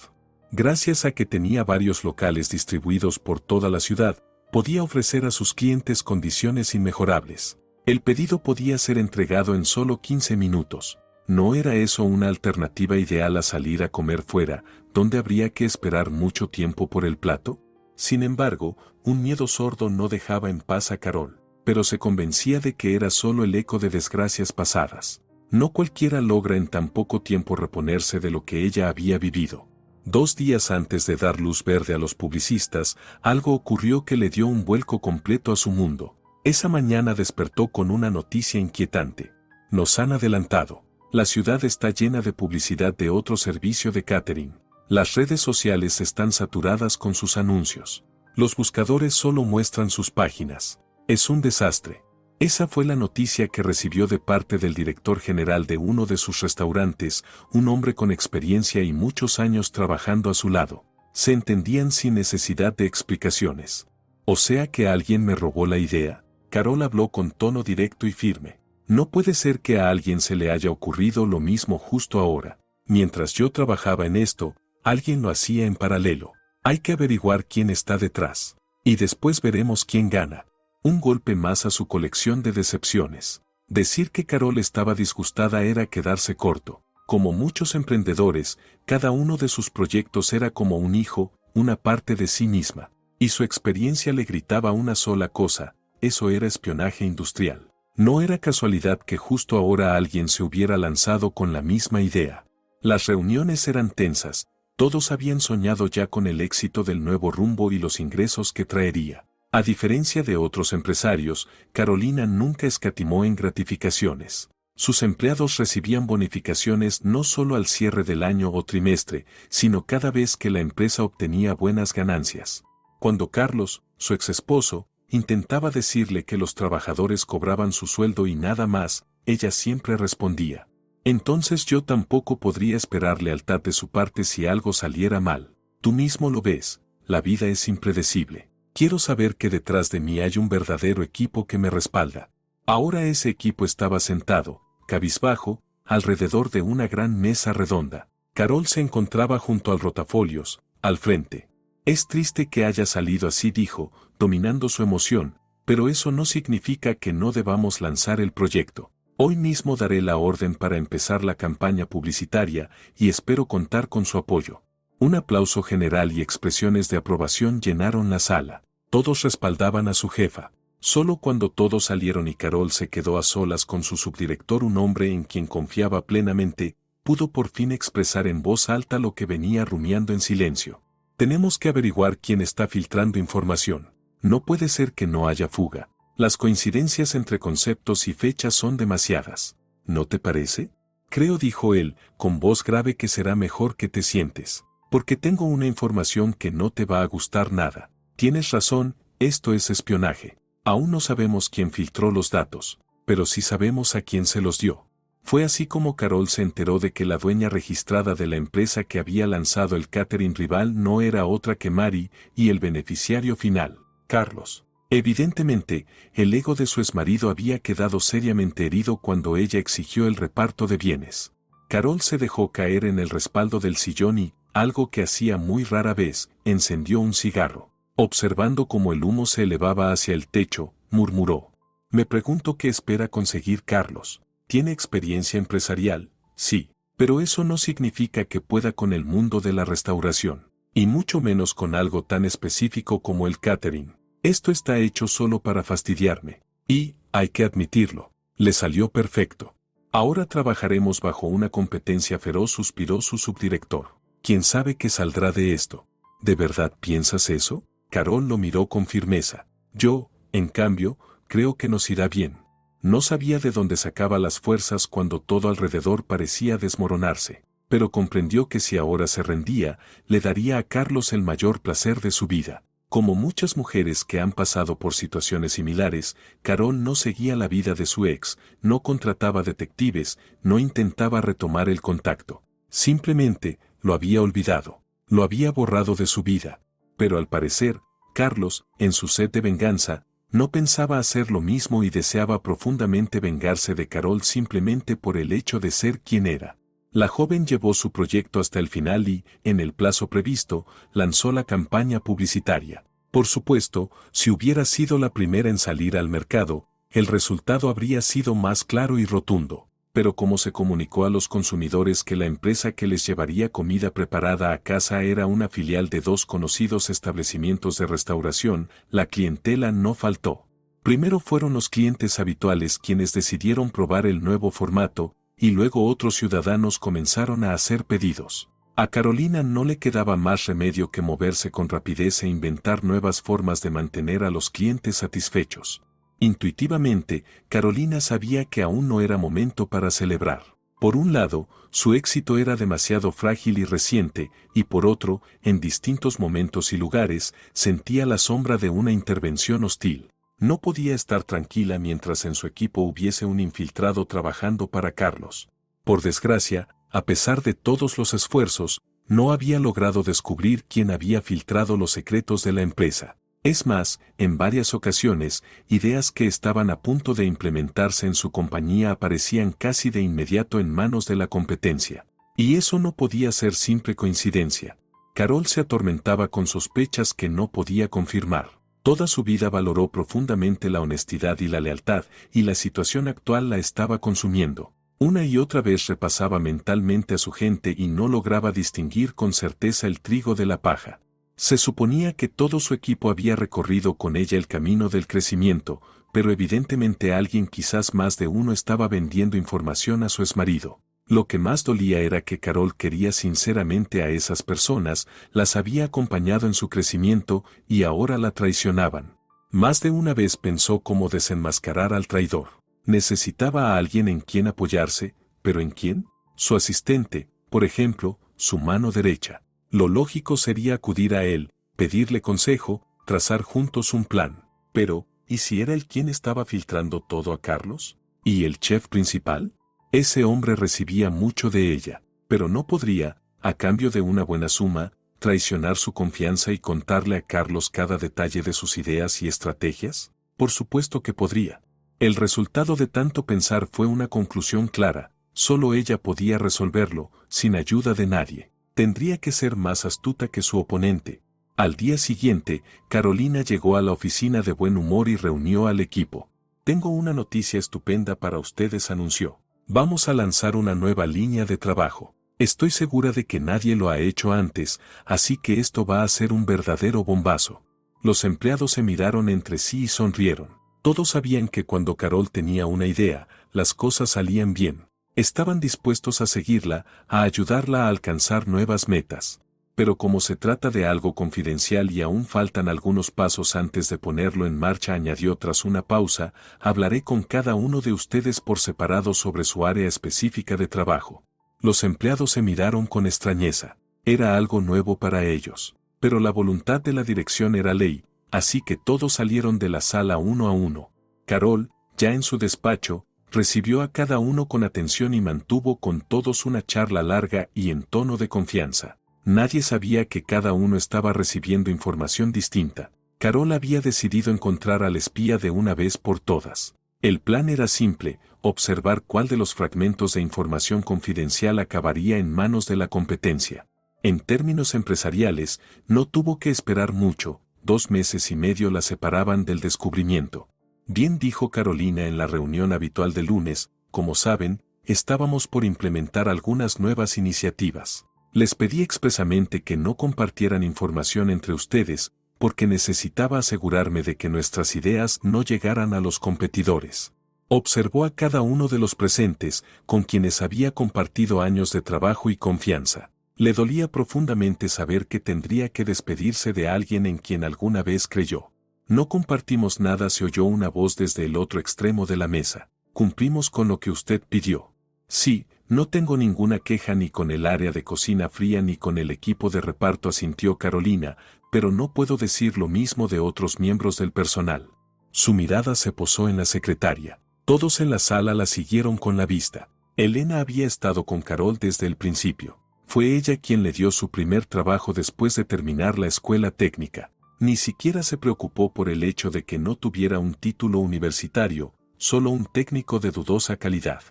Gracias a que tenía varios locales distribuidos por toda la ciudad, podía ofrecer a sus clientes condiciones inmejorables. El pedido podía ser entregado en solo 15 minutos. ¿No era eso una alternativa ideal a salir a comer fuera, donde habría que esperar mucho tiempo por el plato? Sin embargo, un miedo sordo no dejaba en paz a Carol, pero se convencía de que era solo el eco de desgracias pasadas. No cualquiera logra en tan poco tiempo reponerse de lo que ella había vivido. 2 días antes de dar luz verde a los publicistas, algo ocurrió que le dio un vuelco completo a su mundo. Esa mañana despertó con una noticia inquietante. Nos han adelantado. La ciudad está llena de publicidad de otro servicio de catering. Las redes sociales están saturadas con sus anuncios. Los buscadores solo muestran sus páginas. Es un desastre. Esa fue la noticia que recibió de parte del director general de uno de sus restaurantes, un hombre con experiencia y muchos años trabajando a su lado. Se entendían sin necesidad de explicaciones. O sea que alguien me robó la idea. Carol habló con tono directo y firme. No puede ser que a alguien se le haya ocurrido lo mismo justo ahora. Mientras yo trabajaba en esto, alguien lo hacía en paralelo. Hay que averiguar quién está detrás. Y después veremos quién gana. Un golpe más a su colección de decepciones. Decir que Carol estaba disgustada era quedarse corto. Como muchos emprendedores, cada uno de sus proyectos era como un hijo, una parte de sí misma. Y su experiencia le gritaba una sola cosa: eso era espionaje industrial. No era casualidad que justo ahora alguien se hubiera lanzado con la misma idea. Las reuniones eran tensas, todos habían soñado ya con el éxito del nuevo rumbo y los ingresos que traería. A diferencia de otros empresarios, Carolina nunca escatimó en gratificaciones. Sus empleados recibían bonificaciones no solo al cierre del año o trimestre, sino cada vez que la empresa obtenía buenas ganancias. Cuando Carlos, su exesposo, intentaba decirle que los trabajadores cobraban su sueldo y nada más, ella siempre respondía: entonces yo tampoco podría esperar lealtad de su parte si algo saliera mal. Tú mismo lo ves. la vida es impredecible. Quiero saber que detrás de mí hay un verdadero equipo que me respalda. Ahora ese equipo estaba sentado, cabizbajo, alrededor de una gran mesa redonda. Carol se encontraba junto al rotafolios, al frente. Es triste que haya salido así, dijo, dominando su emoción, pero eso no significa que no debamos lanzar el proyecto. Hoy mismo daré la orden para empezar la campaña publicitaria y espero contar con su apoyo. Un aplauso general y expresiones de aprobación llenaron la sala. Todos respaldaban a su jefa. Solo cuando todos salieron y Carol se quedó a solas con su subdirector, un hombre en quien confiaba plenamente, pudo por fin expresar en voz alta lo que venía rumiando en silencio. Tenemos que averiguar quién está filtrando información. No puede ser que no haya fuga. Las coincidencias entre conceptos y fechas son demasiadas. ¿No te parece? Creo, dijo él, con voz grave, que será mejor que te sientes. Porque tengo una información que no te va a gustar nada. Tienes razón, esto es espionaje. Aún no sabemos quién filtró los datos, pero sí sabemos a quién se los dio. Fue así como Carol se enteró de que la dueña registrada de la empresa que había lanzado el catering rival no era otra que Mary, y el beneficiario final, Carlos. Evidentemente, el ego de su exmarido había quedado seriamente herido cuando ella exigió el reparto de bienes. Carol se dejó caer en el respaldo del sillón y, algo que hacía muy rara vez, encendió un cigarro. Observando cómo el humo se elevaba hacia el techo, murmuró: me pregunto qué espera conseguir Carlos. ¿Tiene experiencia empresarial? Sí, pero eso no significa que pueda con el mundo de la restauración, y mucho menos con algo tan específico como el catering. Esto está hecho solo para fastidiarme, y, hay que admitirlo, le salió perfecto. Ahora trabajaremos bajo una competencia feroz, suspiró su subdirector. ¿Quién sabe qué saldrá de esto? ¿De verdad piensas eso? Carol lo miró con firmeza. Yo, en cambio, creo que nos irá bien. No sabía de dónde sacaba las fuerzas cuando todo alrededor parecía desmoronarse, pero comprendió que si ahora se rendía, le daría a Carlos el mayor placer de su vida. Como muchas mujeres que han pasado por situaciones similares, Carol no seguía la vida de su ex, no contrataba detectives, no intentaba retomar el contacto. Simplemente, lo había olvidado, lo había borrado de su vida. Pero al parecer, Carlos, en su sed de venganza, no pensaba hacer lo mismo y deseaba profundamente vengarse de Carol simplemente por el hecho de ser quien era. La joven llevó su proyecto hasta el final y, en el plazo previsto, lanzó la campaña publicitaria. Por supuesto, si hubiera sido la primera en salir al mercado, el resultado habría sido más claro y rotundo. Pero como se comunicó a los consumidores que la empresa que les llevaría comida preparada a casa era una filial de 2 conocidos establecimientos de restauración, la clientela no faltó. Primero fueron los clientes habituales quienes decidieron probar el nuevo formato, y luego otros ciudadanos comenzaron a hacer pedidos. A Carolina no le quedaba más remedio que moverse con rapidez e inventar nuevas formas de mantener a los clientes satisfechos. Intuitivamente, Carolina sabía que aún no era momento para celebrar. Por un lado, su éxito era demasiado frágil y reciente, y por otro, en distintos momentos y lugares, sentía la sombra de una intervención hostil. No podía estar tranquila mientras en su equipo hubiese un infiltrado trabajando para Carlos. Por desgracia, a pesar de todos los esfuerzos, no había logrado descubrir quién había filtrado los secretos de la empresa. Es más, en varias ocasiones, ideas que estaban a punto de implementarse en su compañía aparecían casi de inmediato en manos de la competencia. Y eso no podía ser simple coincidencia. Carol se atormentaba con sospechas que no podía confirmar. Toda su vida valoró profundamente la honestidad y la lealtad, y la situación actual la estaba consumiendo. Una y otra vez repasaba mentalmente a su gente y no lograba distinguir con certeza el trigo de la paja. Se suponía que todo su equipo había recorrido con ella el camino del crecimiento, pero evidentemente alguien, quizás más de uno, estaba vendiendo información a su exmarido. Lo que más dolía era que Carol quería sinceramente a esas personas, las había acompañado en su crecimiento y ahora la traicionaban. Más de una vez pensó cómo desenmascarar al traidor. Necesitaba a alguien en quien apoyarse, pero ¿en quién? Su asistente, por ejemplo, su mano derecha. Lo lógico sería acudir a él, pedirle consejo, trazar juntos un plan. Pero, ¿y si era él quien estaba filtrando todo a Carlos? ¿Y el chef principal? Ese hombre recibía mucho de ella, pero no podría, a cambio de una buena suma, traicionar su confianza y contarle a Carlos cada detalle de sus ideas y estrategias? Por supuesto que podría. El resultado de tanto pensar fue una conclusión clara: solo ella podía resolverlo, sin ayuda de nadie. Tendría que ser más astuta que su oponente. Al día siguiente, Carolina llegó a la oficina de buen humor y reunió al equipo. «Tengo una noticia estupenda para ustedes», anunció. «Vamos a lanzar una nueva línea de trabajo. Estoy segura de que nadie lo ha hecho antes, así que esto va a ser un verdadero bombazo». Los empleados se miraron entre sí y sonrieron. Todos sabían que cuando Carol tenía una idea, las cosas salían bien. Estaban dispuestos a seguirla, a ayudarla a alcanzar nuevas metas. Pero como se trata de algo confidencial y aún faltan algunos pasos antes de ponerlo en marcha, añadió tras una pausa, hablaré con cada uno de ustedes por separado sobre su área específica de trabajo. Los empleados se miraron con extrañeza. Era algo nuevo para ellos. Pero la voluntad de la dirección era ley, así que todos salieron de la sala uno a uno. Carol, ya en su despacho, recibió a cada uno con atención y mantuvo con todos una charla larga y en tono de confianza. Nadie sabía que cada uno estaba recibiendo información distinta. Carol había decidido encontrar al espía de una vez por todas. El plan era simple: observar cuál de los fragmentos de información confidencial acabaría en manos de la competencia. En términos empresariales, no tuvo que esperar mucho, 2 meses y medio la separaban del descubrimiento. Bien, dijo Carolina en la reunión habitual de lunes, como saben, estábamos por implementar algunas nuevas iniciativas. Les pedí expresamente que no compartieran información entre ustedes, porque necesitaba asegurarme de que nuestras ideas no llegaran a los competidores. Observó a cada uno de los presentes, con quienes había compartido años de trabajo y confianza. Le dolía profundamente saber que tendría que despedirse de alguien en quien alguna vez creyó. «No compartimos nada», se oyó una voz desde el otro extremo de la mesa. «Cumplimos con lo que usted pidió». «Sí, no tengo ninguna queja ni con el área de cocina fría ni con el equipo de reparto», asintió Carolina, «pero no puedo decir lo mismo de otros miembros del personal». Su mirada se posó en la secretaria. Todos en la sala la siguieron con la vista. Elena había estado con Carol desde el principio. Fue ella quien le dio su primer trabajo después de terminar la escuela técnica. Ni siquiera se preocupó por el hecho de que no tuviera un título universitario, solo un técnico de dudosa calidad.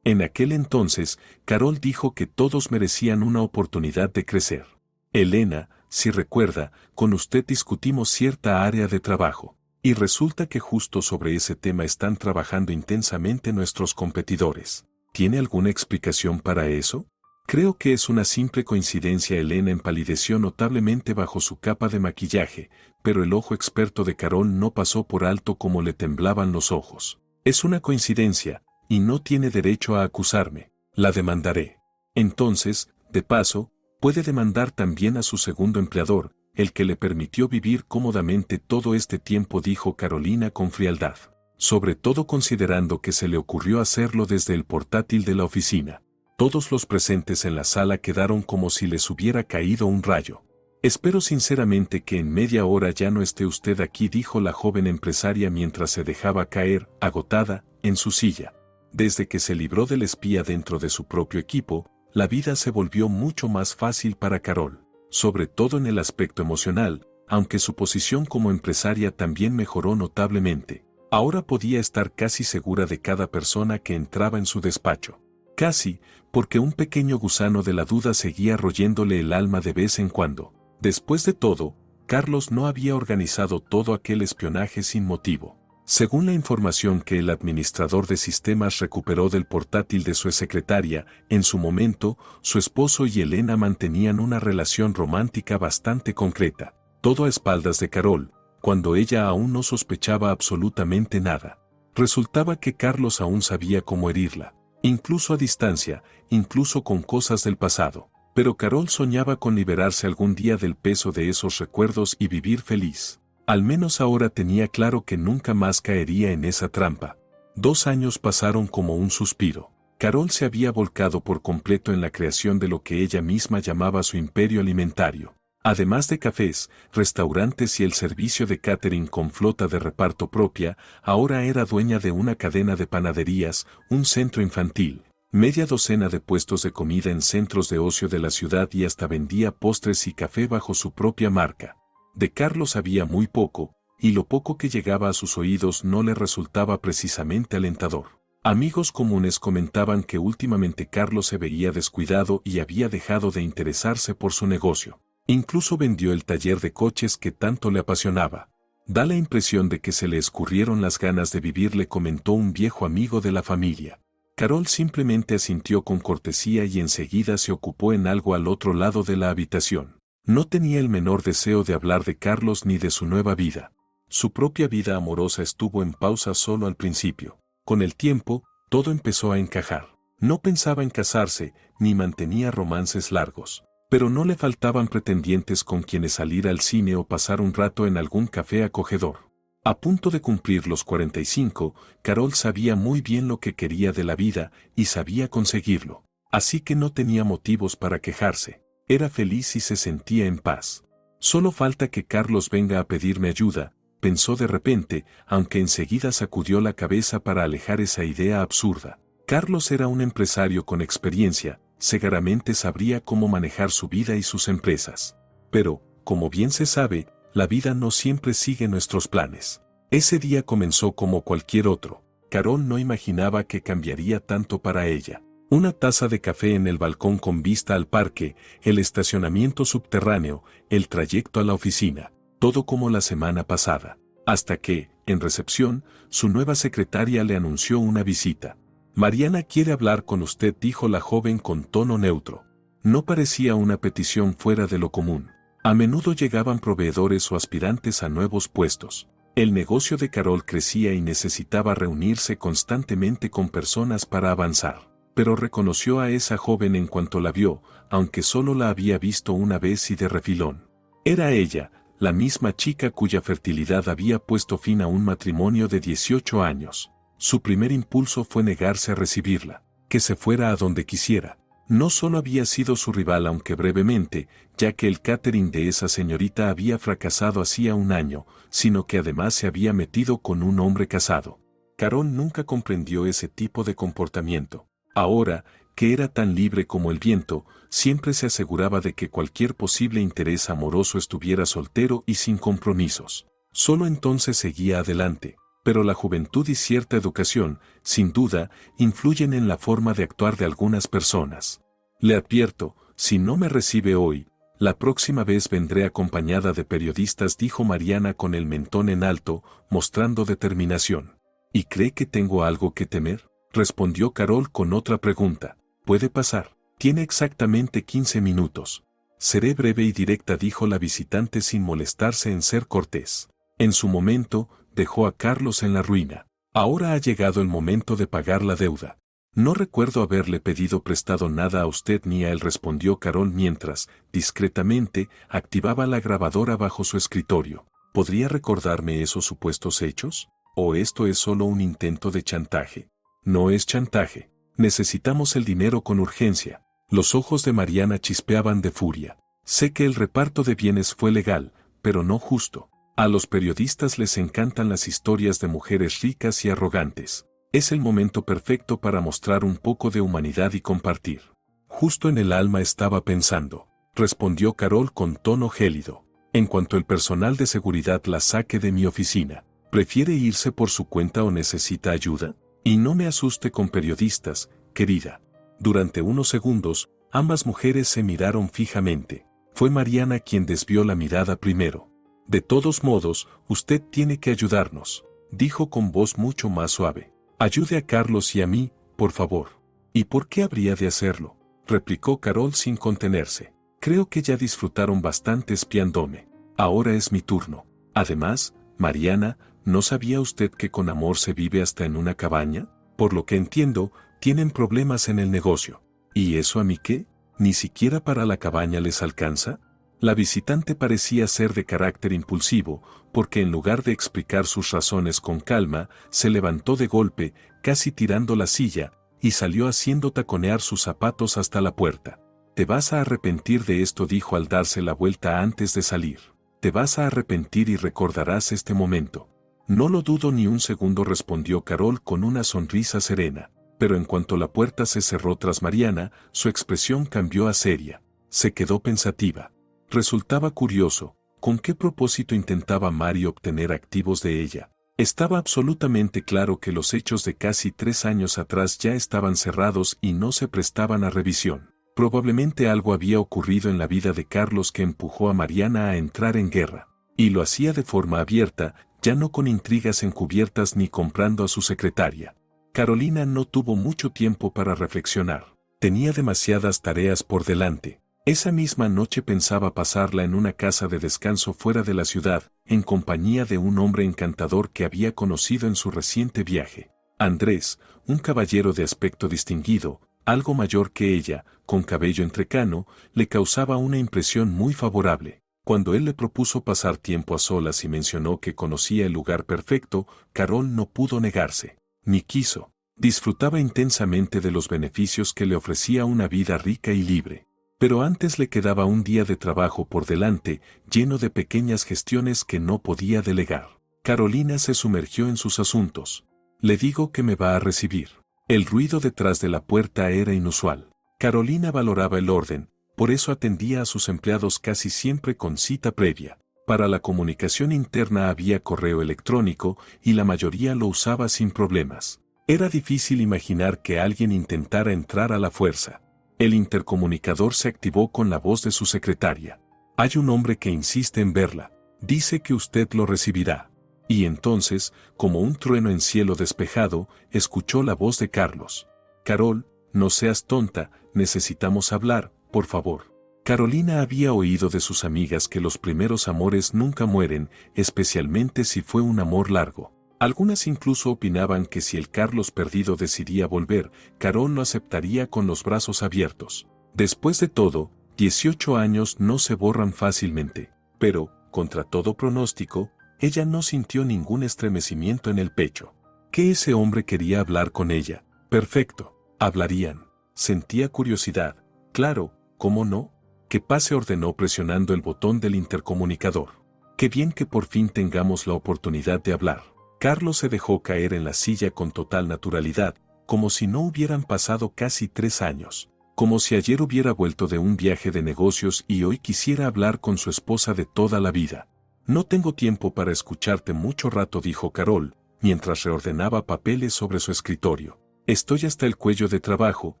En aquel entonces, Carol dijo que todos merecían una oportunidad de crecer. «Elena, si recuerda, con usted discutimos cierta área de trabajo. Y resulta que justo sobre ese tema están trabajando intensamente nuestros competidores. ¿Tiene alguna explicación para eso?» «Creo que es una simple coincidencia». Elena empalideció notablemente bajo su capa de maquillaje, pero el ojo experto de Carol no pasó por alto cómo le temblaban los ojos. «Es una coincidencia, y no tiene derecho a acusarme. La demandaré». «Entonces, de paso, puede demandar también a su segundo empleador, el que le permitió vivir cómodamente todo este tiempo», dijo Carolina con frialdad. «Sobre todo considerando que se le ocurrió hacerlo desde el portátil de la oficina». Todos los presentes en la sala quedaron como si les hubiera caído un rayo. «Espero sinceramente que en media hora ya no esté usted aquí», dijo la joven empresaria mientras se dejaba caer, agotada, en su silla. Desde que se libró del espía dentro de su propio equipo, la vida se volvió mucho más fácil para Carol, sobre todo en el aspecto emocional, aunque su posición como empresaria también mejoró notablemente. Ahora podía estar casi segura de cada persona que entraba en su despacho. Casi, porque un pequeño gusano de la duda seguía royéndole el alma de vez en cuando. Después de todo, Carlos no había organizado todo aquel espionaje sin motivo. Según la información que el administrador de sistemas recuperó del portátil de su secretaria, en su momento, su esposo y Elena mantenían una relación romántica bastante concreta, todo a espaldas de Carol, cuando ella aún no sospechaba absolutamente nada. Resultaba que Carlos aún sabía cómo herirla. Incluso a distancia, incluso con cosas del pasado. Pero Carol soñaba con liberarse algún día del peso de esos recuerdos y vivir feliz. Al menos ahora tenía claro que nunca más caería en esa trampa. 2 años pasaron como un suspiro. Carol se había volcado por completo en la creación de lo que ella misma llamaba su imperio alimentario. Además de cafés, restaurantes y el servicio de catering con flota de reparto propia, ahora era dueña de una cadena de panaderías, un centro infantil, media docena de puestos de comida en centros de ocio de la ciudad y hasta vendía postres y café bajo su propia marca. De Carlos sabía muy poco, y lo poco que llegaba a sus oídos no le resultaba precisamente alentador. Amigos comunes comentaban que últimamente Carlos se veía descuidado y había dejado de interesarse por su negocio. Incluso vendió el taller de coches que tanto le apasionaba. Da la impresión de que se le escurrieron las ganas de vivir, le comentó un viejo amigo de la familia. Carol simplemente asintió con cortesía y enseguida se ocupó en algo al otro lado de la habitación. No tenía el menor deseo de hablar de Carlos ni de su nueva vida. Su propia vida amorosa estuvo en pausa solo al principio. Con el tiempo, todo empezó a encajar. No pensaba en casarse, ni mantenía romances largos. Pero no le faltaban pretendientes con quienes salir al cine o pasar un rato en algún café acogedor. A punto de cumplir los 45, Carol sabía muy bien lo que quería de la vida y sabía conseguirlo. Así que no tenía motivos para quejarse. Era feliz y se sentía en paz. Solo falta que Carlos venga a pedirme ayuda, pensó de repente, aunque enseguida sacudió la cabeza para alejar esa idea absurda. Carlos era un empresario con experiencia, seguramente sabría cómo manejar su vida y sus empresas. Pero, como bien se sabe, la vida no siempre sigue nuestros planes. Ese día comenzó como cualquier otro. Carol no imaginaba que cambiaría tanto para ella. Una taza de café en el balcón con vista al parque, el estacionamiento subterráneo, el trayecto a la oficina. Todo como la semana pasada, hasta que, en recepción, su nueva secretaria le anunció una visita. Mariana quiere hablar con usted, dijo la joven con tono neutro. No parecía una petición fuera de lo común. A menudo llegaban proveedores o aspirantes a nuevos puestos. El negocio de Carol crecía y necesitaba reunirse constantemente con personas para avanzar. Pero reconoció a esa joven en cuanto la vio, aunque solo la había visto una vez y de refilón. Era ella, la misma chica cuya fertilidad había puesto fin a un matrimonio de 18 años. Su primer impulso fue negarse a recibirla, que se fuera a donde quisiera. No solo había sido su rival aunque brevemente, ya que el catering de esa señorita había fracasado hacía un año, sino que además se había metido con un hombre casado. Carol nunca comprendió ese tipo de comportamiento. Ahora, que era tan libre como el viento, siempre se aseguraba de que cualquier posible interés amoroso estuviera soltero y sin compromisos. Solo entonces seguía adelante, pero la juventud y cierta educación, sin duda, influyen en la forma de actuar de algunas personas. Le advierto, si no me recibe hoy, la próxima vez vendré acompañada de periodistas, dijo Mariana con el mentón en alto, mostrando determinación. ¿Y cree que tengo algo que temer?, respondió Carol con otra pregunta. Puede pasar. Tiene exactamente 15 minutos. Seré breve y directa, dijo la visitante sin molestarse en ser cortés. En su momento, dejó a Carlos en la ruina. Ahora ha llegado el momento de pagar la deuda. No recuerdo haberle pedido prestado nada a usted ni a él, respondió Carol mientras, discretamente, activaba la grabadora bajo su escritorio. ¿Podría recordarme esos supuestos hechos? ¿O esto es solo un intento de chantaje? No es chantaje. Necesitamos el dinero con urgencia. Los ojos de Mariana chispeaban de furia. Sé que el reparto de bienes fue legal, pero no justo. A los periodistas les encantan las historias de mujeres ricas y arrogantes. Es el momento perfecto para mostrar un poco de humanidad y compartir. Justo en el alma estaba pensando, respondió Carol con tono gélido. En cuanto el personal de seguridad la saque de mi oficina, ¿prefiere irse por su cuenta o necesita ayuda? Y no me asuste con periodistas, querida. Durante unos segundos, ambas mujeres se miraron fijamente. Fue Mariana quien desvió la mirada primero. De todos modos, usted tiene que ayudarnos, dijo con voz mucho más suave. Ayude a Carlos y a mí, por favor. ¿Y por qué habría de hacerlo?, replicó Carol sin contenerse. Creo que ya disfrutaron bastante espiándome. Ahora es mi turno. Además, Mariana, ¿no sabía usted que con amor se vive hasta en una cabaña? Por lo que entiendo, tienen problemas en el negocio. ¿Y eso a mí qué? ¿Ni siquiera para la cabaña les alcanza? La visitante parecía ser de carácter impulsivo, porque en lugar de explicar sus razones con calma, se levantó de golpe, casi tirando la silla, y salió haciendo taconear sus zapatos hasta la puerta. Te vas a arrepentir de esto, dijo al darse la vuelta antes de salir. Te vas a arrepentir y recordarás este momento. No lo dudo ni un segundo, respondió Carol con una sonrisa serena. pero en cuanto la puerta se cerró tras Mariana, su expresión cambió a seria. Se quedó pensativa. Resultaba curioso, ¿con qué propósito intentaba Mari obtener activos de ella? Estaba absolutamente claro que los hechos de casi 3 años atrás ya estaban cerrados y no se prestaban a revisión. Probablemente algo había ocurrido en la vida de Carlos que empujó a Mariana a entrar en guerra. Y lo hacía de forma abierta, ya no con intrigas encubiertas ni comprando a su secretaria. Carolina no tuvo mucho tiempo para reflexionar. Tenía demasiadas tareas por delante. Esa misma noche pensaba pasarla en una casa de descanso fuera de la ciudad, en compañía de un hombre encantador que había conocido en su reciente viaje. Andrés, un caballero de aspecto distinguido, algo mayor que ella, con cabello entrecano, le causaba una impresión muy favorable. Cuando él le propuso pasar tiempo a solas y mencionó que conocía el lugar perfecto, Carol no pudo negarse, ni quiso. Disfrutaba intensamente de los beneficios que le ofrecía una vida rica y libre. Pero antes le quedaba un día de trabajo por delante, lleno de pequeñas gestiones que no podía delegar. Carolina se sumergió en sus asuntos. Le digo que me va a recibir. El ruido detrás de la puerta era inusual. Carolina valoraba el orden, por eso atendía a sus empleados casi siempre con cita previa. Para la comunicación interna había correo electrónico y la mayoría lo usaba sin problemas. Era difícil imaginar que alguien intentara entrar a la fuerza. El intercomunicador se activó con la voz de su secretaria. Hay un hombre que insiste en verla. Dice que usted lo recibirá. Y entonces, como un trueno en cielo despejado, escuchó la voz de Carlos. Carol, no seas tonta, necesitamos hablar, por favor. Carolina había oído de sus amigas que los primeros amores nunca mueren, especialmente si fue un amor largo. Algunas incluso opinaban que si el Carlos perdido decidía volver, Carol lo aceptaría con los brazos abiertos. Después de todo, 18 años no se borran fácilmente, pero, contra todo pronóstico, ella no sintió ningún estremecimiento en el pecho. Que ese hombre quería hablar con ella. Perfecto, hablarían. Sentía curiosidad. Claro, ¿cómo no? Que pase, ordenó presionando el botón del intercomunicador. Qué bien que por fin tengamos la oportunidad de hablar. Carlos se dejó caer en la silla con total naturalidad, como si no hubieran pasado casi 3 años, como si ayer hubiera vuelto de un viaje de negocios y hoy quisiera hablar con su esposa de toda la vida. No tengo tiempo para escucharte mucho rato, dijo Carol, mientras reordenaba papeles sobre su escritorio. Estoy hasta el cuello de trabajo,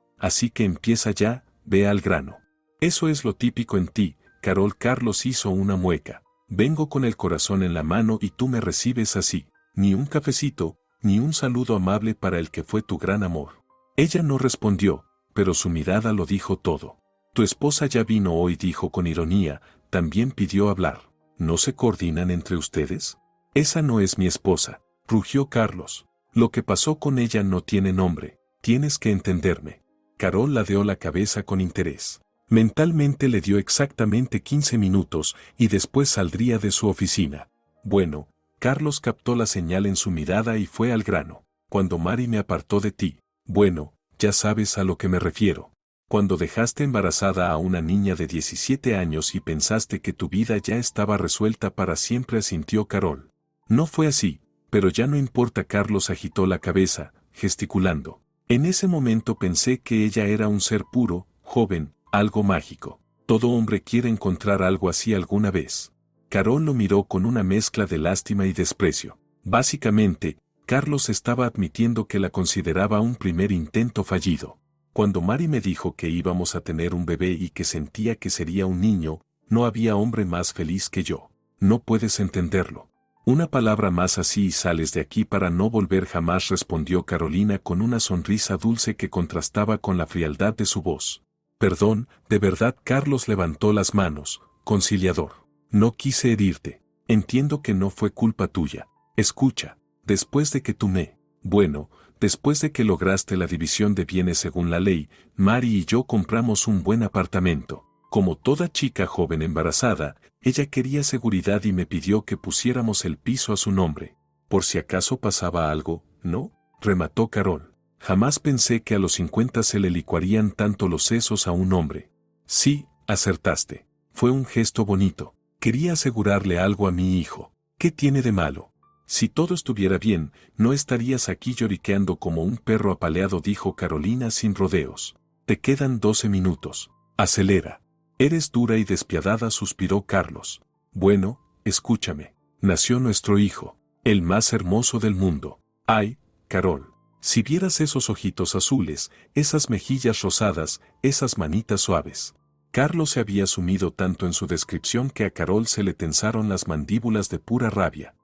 así que empieza ya, ve al grano. Eso es lo típico en ti, Carol. Carlos hizo una mueca. Vengo con el corazón en la mano y tú me recibes así. Ni un cafecito, ni un saludo amable para el que fue tu gran amor. Ella no respondió, pero su mirada lo dijo todo. Tu esposa ya vino hoy, dijo con ironía, también pidió hablar. ¿No se coordinan entre ustedes? Esa no es mi esposa, rugió Carlos. Lo que pasó con ella no tiene nombre, tienes que entenderme. Carol ladeó la cabeza con interés. Mentalmente le dio exactamente 15 minutos y después saldría de su oficina. Bueno, Carlos captó la señal en su mirada y fue al grano. Cuando Mari me apartó de ti. Bueno, ya sabes a lo que me refiero. Cuando dejaste embarazada a una niña de 17 años y pensaste que tu vida ya estaba resuelta para siempre, asintió Carol. No fue así, pero ya no importa. Carlos agitó la cabeza, gesticulando. En ese momento pensé que ella era un ser puro, joven, algo mágico. Todo hombre quiere encontrar algo así alguna vez. Carol lo miró con una mezcla de lástima y desprecio. Básicamente, Carlos estaba admitiendo que la consideraba un primer intento fallido. Cuando Mari me dijo que íbamos a tener un bebé y que sentía que sería un niño, no había hombre más feliz que yo. No puedes entenderlo. Una palabra más así y sales de aquí para no volver jamás, respondió Carolina con una sonrisa dulce que contrastaba con la frialdad de su voz. Perdón, de verdad. Carlos levantó las manos, conciliador. No quise herirte. Entiendo que no fue culpa tuya. Escucha, después de que después de que lograste la división de bienes según la ley, Mari y yo compramos un buen apartamento. Como toda chica joven embarazada, ella quería seguridad y me pidió que pusiéramos el piso a su nombre. Por si acaso pasaba algo, ¿no? Remató Carol. Jamás pensé que a los 50 se le licuarían tanto los sesos a un hombre. Sí, acertaste. Fue un gesto bonito. Quería asegurarle algo a mi hijo. ¿Qué tiene de malo? Si todo estuviera bien, no estarías aquí lloriqueando como un perro apaleado, dijo Carolina sin rodeos. Te quedan 12 minutos. Acelera. Eres dura y despiadada, suspiró Carlos. Bueno, escúchame. Nació nuestro hijo, el más hermoso del mundo. Ay, Carol, si vieras esos ojitos azules, esas mejillas rosadas, esas manitas suaves. Carlos se había sumido tanto en su descripción que a Carol se le tensaron las mandíbulas de pura rabia.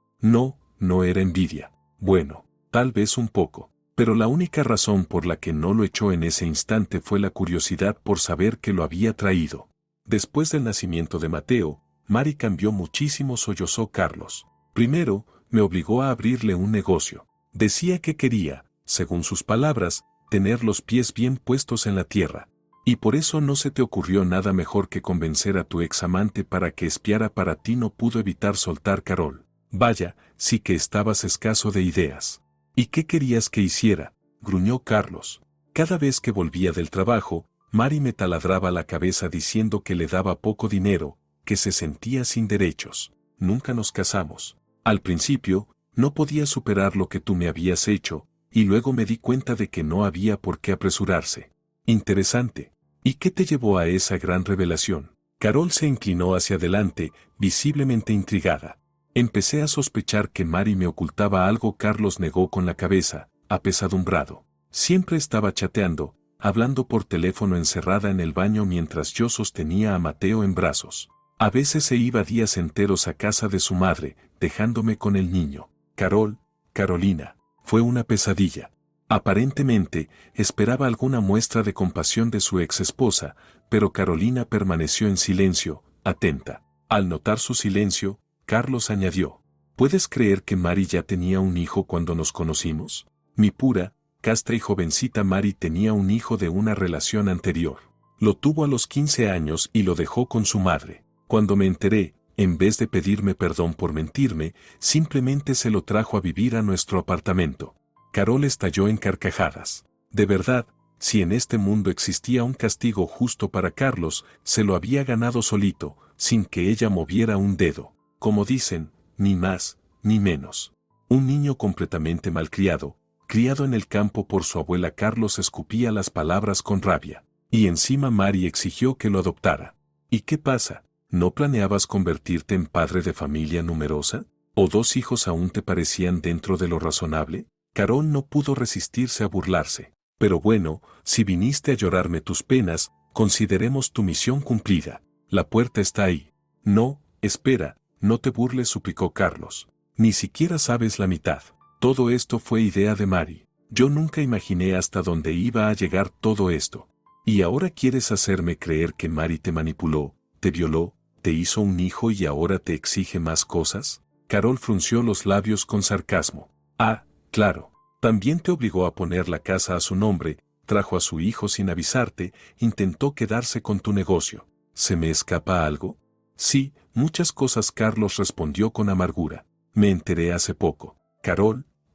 No era envidia. Bueno, tal vez un poco, pero la única razón por la que no lo echó en ese instante fue la curiosidad por saber qué lo había traído. Después del nacimiento de Mateo, Mari cambió muchísimo, sollozó Carlos. Primero, me obligó a abrirle un negocio. Decía que quería, según sus palabras, tener los pies bien puestos en la tierra. Y por eso no se te ocurrió nada mejor que convencer a tu ex amante para que espiara para ti. No pudo evitar soltar Carol. Vaya, sí que estabas escaso de ideas. ¿Y qué querías que hiciera? Gruñó Carlos. Cada vez que volvía del trabajo, Mari me taladraba la cabeza diciendo que le daba poco dinero, que se sentía sin derechos. Nunca nos casamos. Al principio, no podía superar lo que tú me habías hecho, y luego me di cuenta de que no había por qué apresurarse. Interesante. ¿Y qué te llevó a esa gran revelación? Carol se inclinó hacia adelante, visiblemente intrigada. Empecé a sospechar que Mari me ocultaba algo. Carlos negó con la cabeza, apesadumbrado. Siempre estaba chateando, hablando por teléfono encerrada en el baño mientras yo sostenía a Mateo en brazos. A veces se iba días enteros a casa de su madre, dejándome con el niño. Carolina, fue una pesadilla. Aparentemente, esperaba alguna muestra de compasión de su ex esposa, pero Carolina permaneció en silencio, atenta. Al notar su silencio, Carlos añadió: ¿puedes creer que Mari ya tenía un hijo cuando nos conocimos? Mi pura, casta y jovencita Mari tenía un hijo de una relación anterior. Lo tuvo a los 15 años y lo dejó con su madre. Cuando me enteré, en vez de pedirme perdón por mentirme, simplemente se lo trajo a vivir a nuestro apartamento. Carol estalló en carcajadas. De verdad, si en este mundo existía un castigo justo para Carlos, se lo había ganado solito, sin que ella moviera un dedo. Como dicen, ni más, ni menos. Un niño completamente malcriado, criado en el campo por su abuela. Carlos escupía las palabras con rabia. Y encima Mari exigió que lo adoptara. ¿Y qué pasa? ¿No planeabas convertirte en padre de familia numerosa? ¿O 2 hijos aún te parecían dentro de lo razonable? Carol no pudo resistirse a burlarse. Pero bueno, si viniste a llorarme tus penas, consideremos tu misión cumplida. La puerta está ahí. No, espera, no te burles, suplicó Carlos. Ni siquiera sabes la mitad. Todo esto fue idea de Mari. Yo nunca imaginé hasta dónde iba a llegar todo esto. ¿Y ahora quieres hacerme creer que Mari te manipuló, te violó, te hizo un hijo y ahora te exige más cosas? Carol frunció los labios con sarcasmo. Ah, claro. También te obligó a poner la casa a su nombre, trajo a su hijo sin avisarte, intentó quedarse con tu negocio. ¿Se me escapa algo? Sí, muchas cosas. Carlos respondió con amargura. Me enteré hace poco.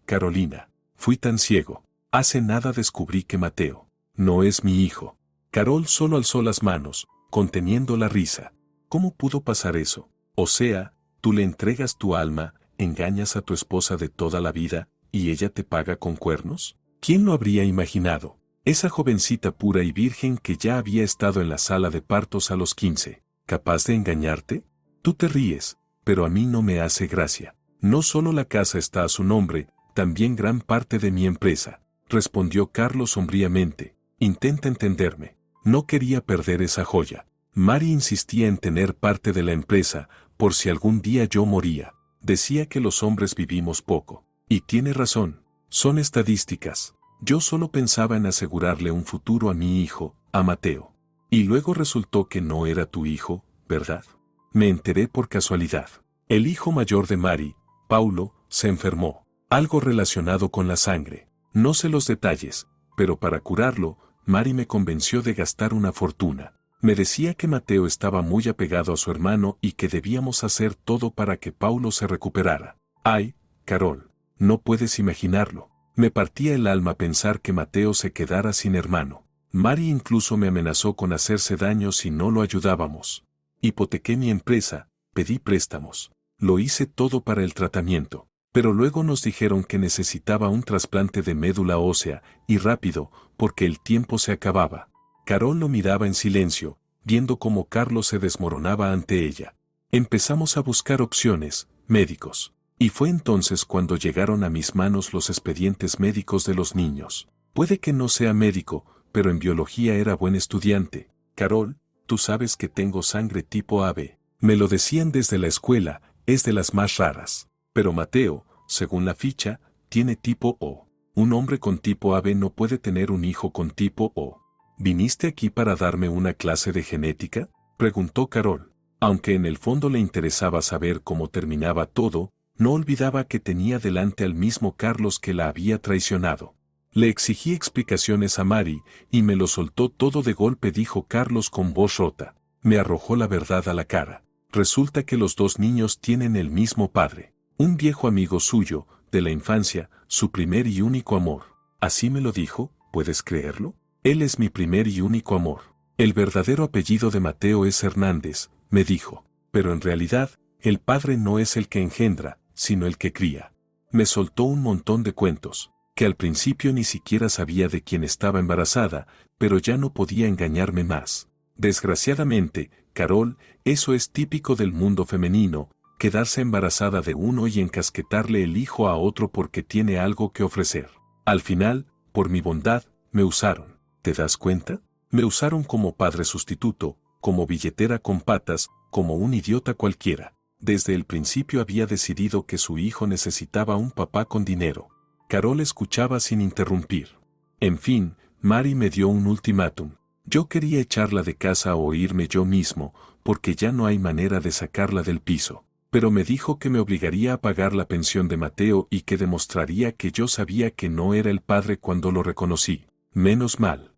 Carolina, fui tan ciego. Hace nada descubrí que Mateo no es mi hijo. Carol solo alzó las manos, conteniendo la risa. ¿Cómo pudo pasar eso? O sea, tú le entregas tu alma, engañas a tu esposa de toda la vida, ¿y ella te paga con cuernos? ¿Quién lo habría imaginado? Esa jovencita pura y virgen que ya había estado en la sala de partos a los 15, ¿capaz de engañarte? Tú te ríes, pero a mí no me hace gracia. No solo la casa está a su nombre, también gran parte de mi empresa, respondió Carlos sombríamente. Intenta entenderme. No quería perder esa joya. Mari insistía en tener parte de la empresa, por si algún día yo moría. Decía que los hombres vivimos poco. Y tiene razón. Son estadísticas. Yo solo pensaba en asegurarle un futuro a mi hijo, a Mateo. Y luego resultó que no era tu hijo, ¿verdad? Me enteré por casualidad. El hijo mayor de Mari, Paulo, se enfermó. Algo relacionado con la sangre. No sé los detalles, pero para curarlo, Mari me convenció de gastar una fortuna. Me decía que Mateo estaba muy apegado a su hermano y que debíamos hacer todo para que Paulo se recuperara. Ay, Carol, no puedes imaginarlo. Me partía el alma pensar que Mateo se quedara sin hermano. Mari incluso me amenazó con hacerse daño si no lo ayudábamos. Hipotequé mi empresa, pedí préstamos. Lo hice todo para el tratamiento. Pero luego nos dijeron que necesitaba un trasplante de médula ósea, y rápido, porque el tiempo se acababa. Carol lo miraba en silencio, viendo cómo Carlos se desmoronaba ante ella. Empezamos a buscar opciones, médicos. Y fue entonces cuando llegaron a mis manos los expedientes médicos de los niños. Puede que no sea médico, pero en biología era buen estudiante. Carol, tú sabes que tengo sangre tipo AB. Me lo decían desde la escuela, es de las más raras. Pero Mateo, según la ficha, tiene tipo O. Un hombre con tipo AB no puede tener un hijo con tipo O. ¿Viniste aquí para darme una clase de genética?, preguntó Carol. Aunque en el fondo le interesaba saber cómo terminaba todo, no olvidaba que tenía delante al mismo Carlos que la había traicionado. Le exigí explicaciones a Mari, y me lo soltó todo de golpe, dijo Carlos con voz rota. Me arrojó la verdad a la cara. Resulta que los dos niños tienen el mismo padre. Un viejo amigo suyo, de la infancia, su primer y único amor. Así me lo dijo, ¿puedes creerlo? Él es mi primer y único amor. El verdadero apellido de Mateo es Hernández, me dijo. Pero en realidad, el padre no es el que engendra, sino el que cría. Me soltó un montón de cuentos, que al principio ni siquiera sabía de quién estaba embarazada, pero ya no podía engañarme más. Desgraciadamente, Carol, eso es típico del mundo femenino, quedarse embarazada de uno y encasquetarle el hijo a otro porque tiene algo que ofrecer. Al final, por mi bondad, me usaron. ¿Te das cuenta? Me usaron como padre sustituto, como billetera con patas, como un idiota cualquiera. Desde el principio había decidido que su hijo necesitaba un papá con dinero. Carol escuchaba sin interrumpir. En fin, Mari me dio un ultimátum. Yo quería echarla de casa o irme yo mismo, porque ya no hay manera de sacarla del piso. Pero me dijo que me obligaría a pagar la pensión de Mateo y que demostraría que yo sabía que no era el padre cuando lo reconocí. Menos mal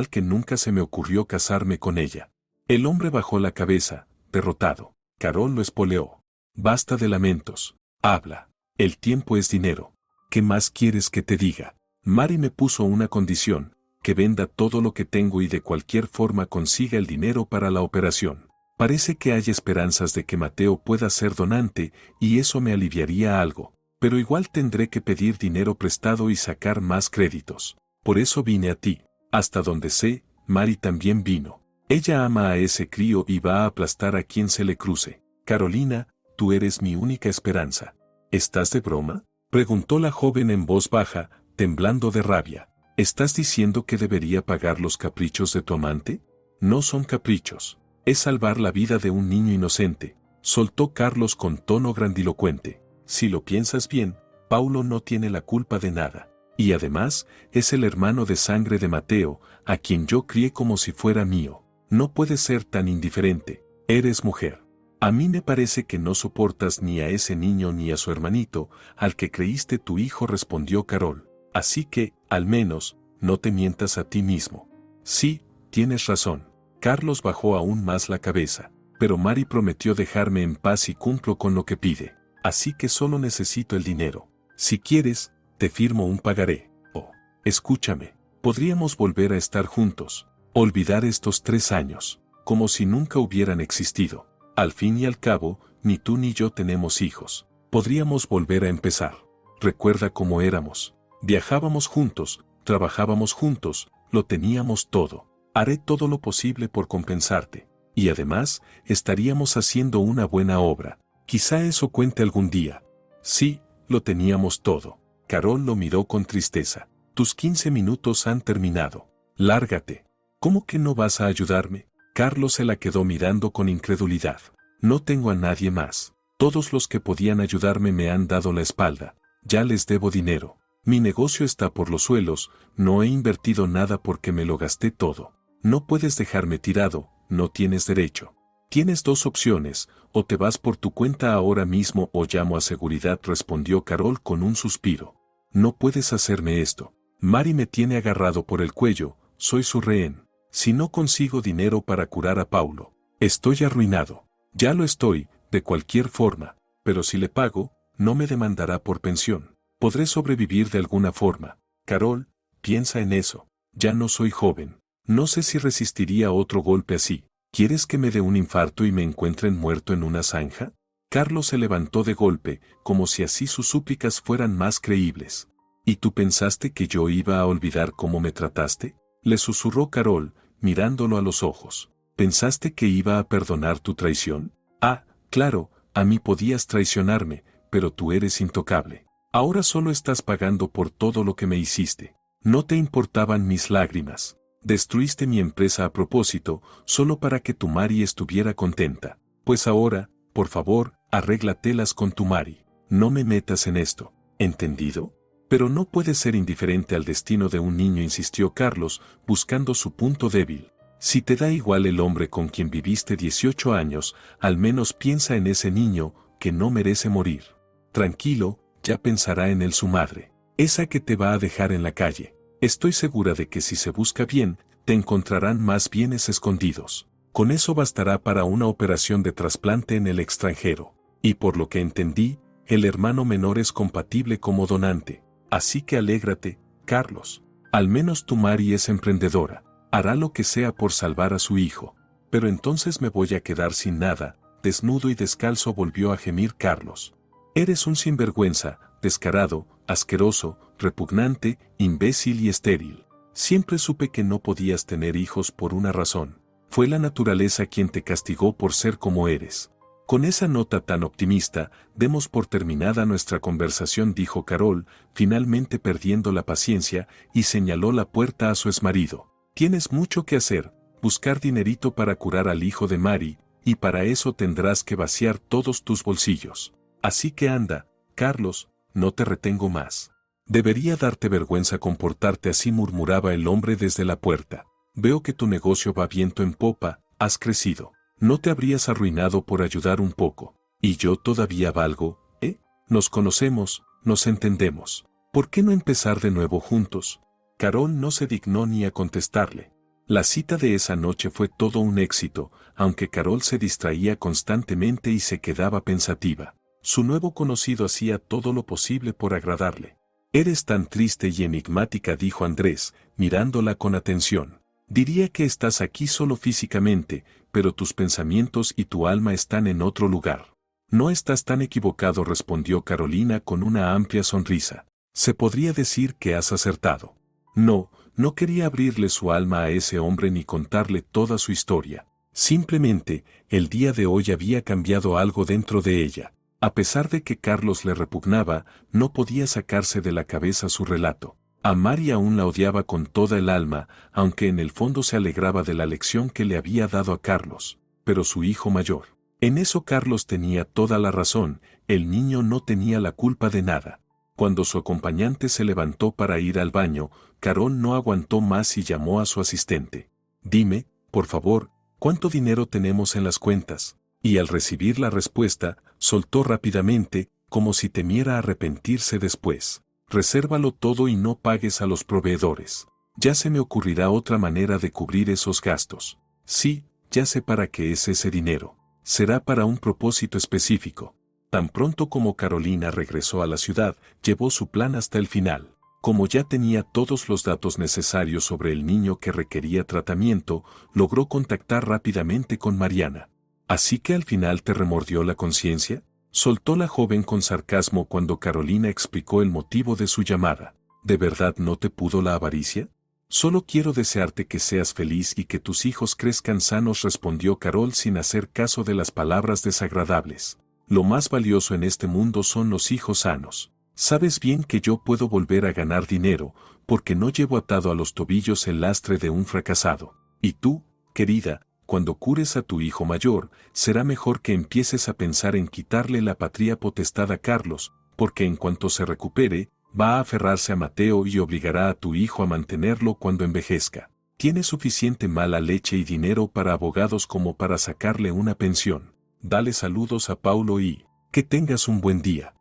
que nunca se me ocurrió casarme con ella. El hombre bajó la cabeza, derrotado. Carol lo espoleó. Basta de lamentos. Habla. El tiempo es dinero. ¿Qué más quieres que te diga? Mari me puso una condición, que venda todo lo que tengo y de cualquier forma consiga el dinero para la operación. Parece que hay esperanzas de que Mateo pueda ser donante, y eso me aliviaría algo, pero igual tendré que pedir dinero prestado y sacar más créditos. Por eso vine a ti. Hasta donde sé, Mari también vino. Ella ama a ese crío y va a aplastar a quien se le cruce. Carolina, tú eres mi única esperanza. ¿Estás de broma?, preguntó la joven en voz baja, temblando de rabia. ¿Estás diciendo que debería pagar los caprichos de tu amante? No son caprichos. Es salvar la vida de un niño inocente, soltó Carlos con tono grandilocuente. Si lo piensas bien, Paulo no tiene la culpa de nada. Y además, es el hermano de sangre de Mateo, a quien yo crié como si fuera mío. No puedes ser tan indiferente. Eres mujer. A mí me parece que no soportas ni a ese niño ni a su hermanito, al que creíste tu hijo, respondió Carol. Así que, al menos, no te mientas a ti mismo. Sí, tienes razón. Carlos bajó aún más la cabeza. Pero Mari prometió dejarme en paz y cumplo con lo que pide. Así que solo necesito el dinero. Si quieres, te firmo un pagaré. Oh, escúchame. Podríamos volver a estar juntos. Olvidar estos 3 años. Como si nunca hubieran existido. Al fin y al cabo, ni tú ni yo tenemos hijos. Podríamos volver a empezar. Recuerda cómo éramos. Viajábamos juntos, trabajábamos juntos, lo teníamos todo. Haré todo lo posible por compensarte. Y además, estaríamos haciendo una buena obra. Quizá eso cuente algún día. Sí, lo teníamos todo. Carol lo miró con tristeza. Tus 15 minutos han terminado. Lárgate. ¿Cómo que no vas a ayudarme? Carlos se la quedó mirando con incredulidad. No tengo a nadie más. Todos los que podían ayudarme me han dado la espalda. Ya les debo dinero. Mi negocio está por los suelos, no he invertido nada porque me lo gasté todo. No puedes dejarme tirado, no tienes derecho. Tienes 2 opciones, o te vas por tu cuenta ahora mismo o llamo a seguridad, respondió Carol con un suspiro. No puedes hacerme esto. Mari me tiene agarrado por el cuello, soy su rehén. Si no consigo dinero para curar a Paulo, estoy arruinado. Ya lo estoy, de cualquier forma, pero si le pago, no me demandará por pensión. Podré sobrevivir de alguna forma. Carol, piensa en eso. Ya no soy joven. No sé si resistiría otro golpe así. ¿Quieres que me dé un infarto y me encuentren muerto en una zanja? Carlos se levantó de golpe, como si así sus súplicas fueran más creíbles. ¿Y tú pensaste que yo iba a olvidar cómo me trataste? Le susurró Carol, mirándolo a los ojos. ¿Pensaste que iba a perdonar tu traición? Ah, claro, a mí podías traicionarme, pero tú eres intocable. Ahora solo estás pagando por todo lo que me hiciste. No te importaban mis lágrimas. Destruiste mi empresa a propósito, solo para que tu Mari estuviera contenta. Pues ahora, por favor, arréglatelas con tu Mari. No me metas en esto. ¿Entendido? Pero no puedes ser indiferente al destino de un niño, insistió Carlos, buscando su punto débil. Si te da igual el hombre con quien viviste 18 años, al menos piensa en ese niño, que no merece morir. Tranquilo, ya pensará en él su madre. Esa que te va a dejar en la calle. Estoy segura de que si se busca bien, te encontrarán más bienes escondidos. Con eso bastará para una operación de trasplante en el extranjero. Y por lo que entendí, el hermano menor es compatible como donante. Así que alégrate, Carlos. Al menos tu Mari es emprendedora. Hará lo que sea por salvar a su hijo. Pero entonces me voy a quedar sin nada. Desnudo y descalzo, volvió a gemir Carlos. Eres un sinvergüenza, descarado, asqueroso, repugnante, imbécil y estéril. Siempre supe que no podías tener hijos por una razón. Fue la naturaleza quien te castigó por ser como eres. Con esa nota tan optimista, demos por terminada nuestra conversación, dijo Carol, finalmente perdiendo la paciencia, y señaló la puerta a su exmarido. Tienes mucho que hacer, buscar dinerito para curar al hijo de Mari, y para eso tendrás que vaciar todos tus bolsillos. Así que anda, Carlos, no te retengo más. Debería darte vergüenza comportarte así, murmuraba el hombre desde la puerta. Veo que tu negocio va viento en popa, has crecido. No te habrías arruinado por ayudar un poco. Y yo todavía valgo, ¿eh? Nos conocemos, nos entendemos. ¿Por qué no empezar de nuevo juntos? Carol no se dignó ni a contestarle. La cita de esa noche fue todo un éxito, aunque Carol se distraía constantemente y se quedaba pensativa. Su nuevo conocido hacía todo lo posible por agradarle. Eres tan triste y enigmática, dijo Andrés, mirándola con atención. Diría que estás aquí solo físicamente, pero tus pensamientos y tu alma están en otro lugar. No estás tan equivocado, respondió Carolina con una amplia sonrisa. Se podría decir que has acertado. No quería abrirle su alma a ese hombre ni contarle toda su historia. Simplemente, el día de hoy había cambiado algo dentro de ella. A pesar de que Carlos le repugnaba, no podía sacarse de la cabeza su relato. A Mari aún la odiaba con toda el alma, aunque en el fondo se alegraba de la lección que le había dado a Carlos. Pero su hijo mayor. En eso Carlos tenía toda la razón, el niño no tenía la culpa de nada. Cuando su acompañante se levantó para ir al baño, Carol no aguantó más y llamó a su asistente. Dime, por favor, ¿cuánto dinero tenemos en las cuentas? Y al recibir la respuesta, soltó rápidamente, como si temiera arrepentirse después. Resérvalo todo y no pagues a los proveedores. Ya se me ocurrirá otra manera de cubrir esos gastos. Sí, ya sé para qué es ese dinero. Será para un propósito específico. Tan pronto como Carolina regresó a la ciudad, llevó su plan hasta el final. Como ya tenía todos los datos necesarios sobre el niño que requería tratamiento, logró contactar rápidamente con Mariana. ¿Así que al final te remordió la conciencia? Soltó la joven con sarcasmo cuando Carolina explicó el motivo de su llamada. ¿De verdad no te pudo la avaricia? Solo quiero desearte que seas feliz y que tus hijos crezcan sanos, respondió Carol sin hacer caso de las palabras desagradables. Lo más valioso en este mundo son los hijos sanos. Sabes bien que yo puedo volver a ganar dinero, porque no llevo atado a los tobillos el lastre de un fracasado. Y tú, querida, cuando cures a tu hijo mayor, será mejor que empieces a pensar en quitarle la patria potestad a Carlos, porque en cuanto se recupere, va a aferrarse a Mateo y obligará a tu hijo a mantenerlo cuando envejezca. Tiene suficiente mala leche y dinero para abogados como para sacarle una pensión. Dale saludos a Paulo y que tengas un buen día.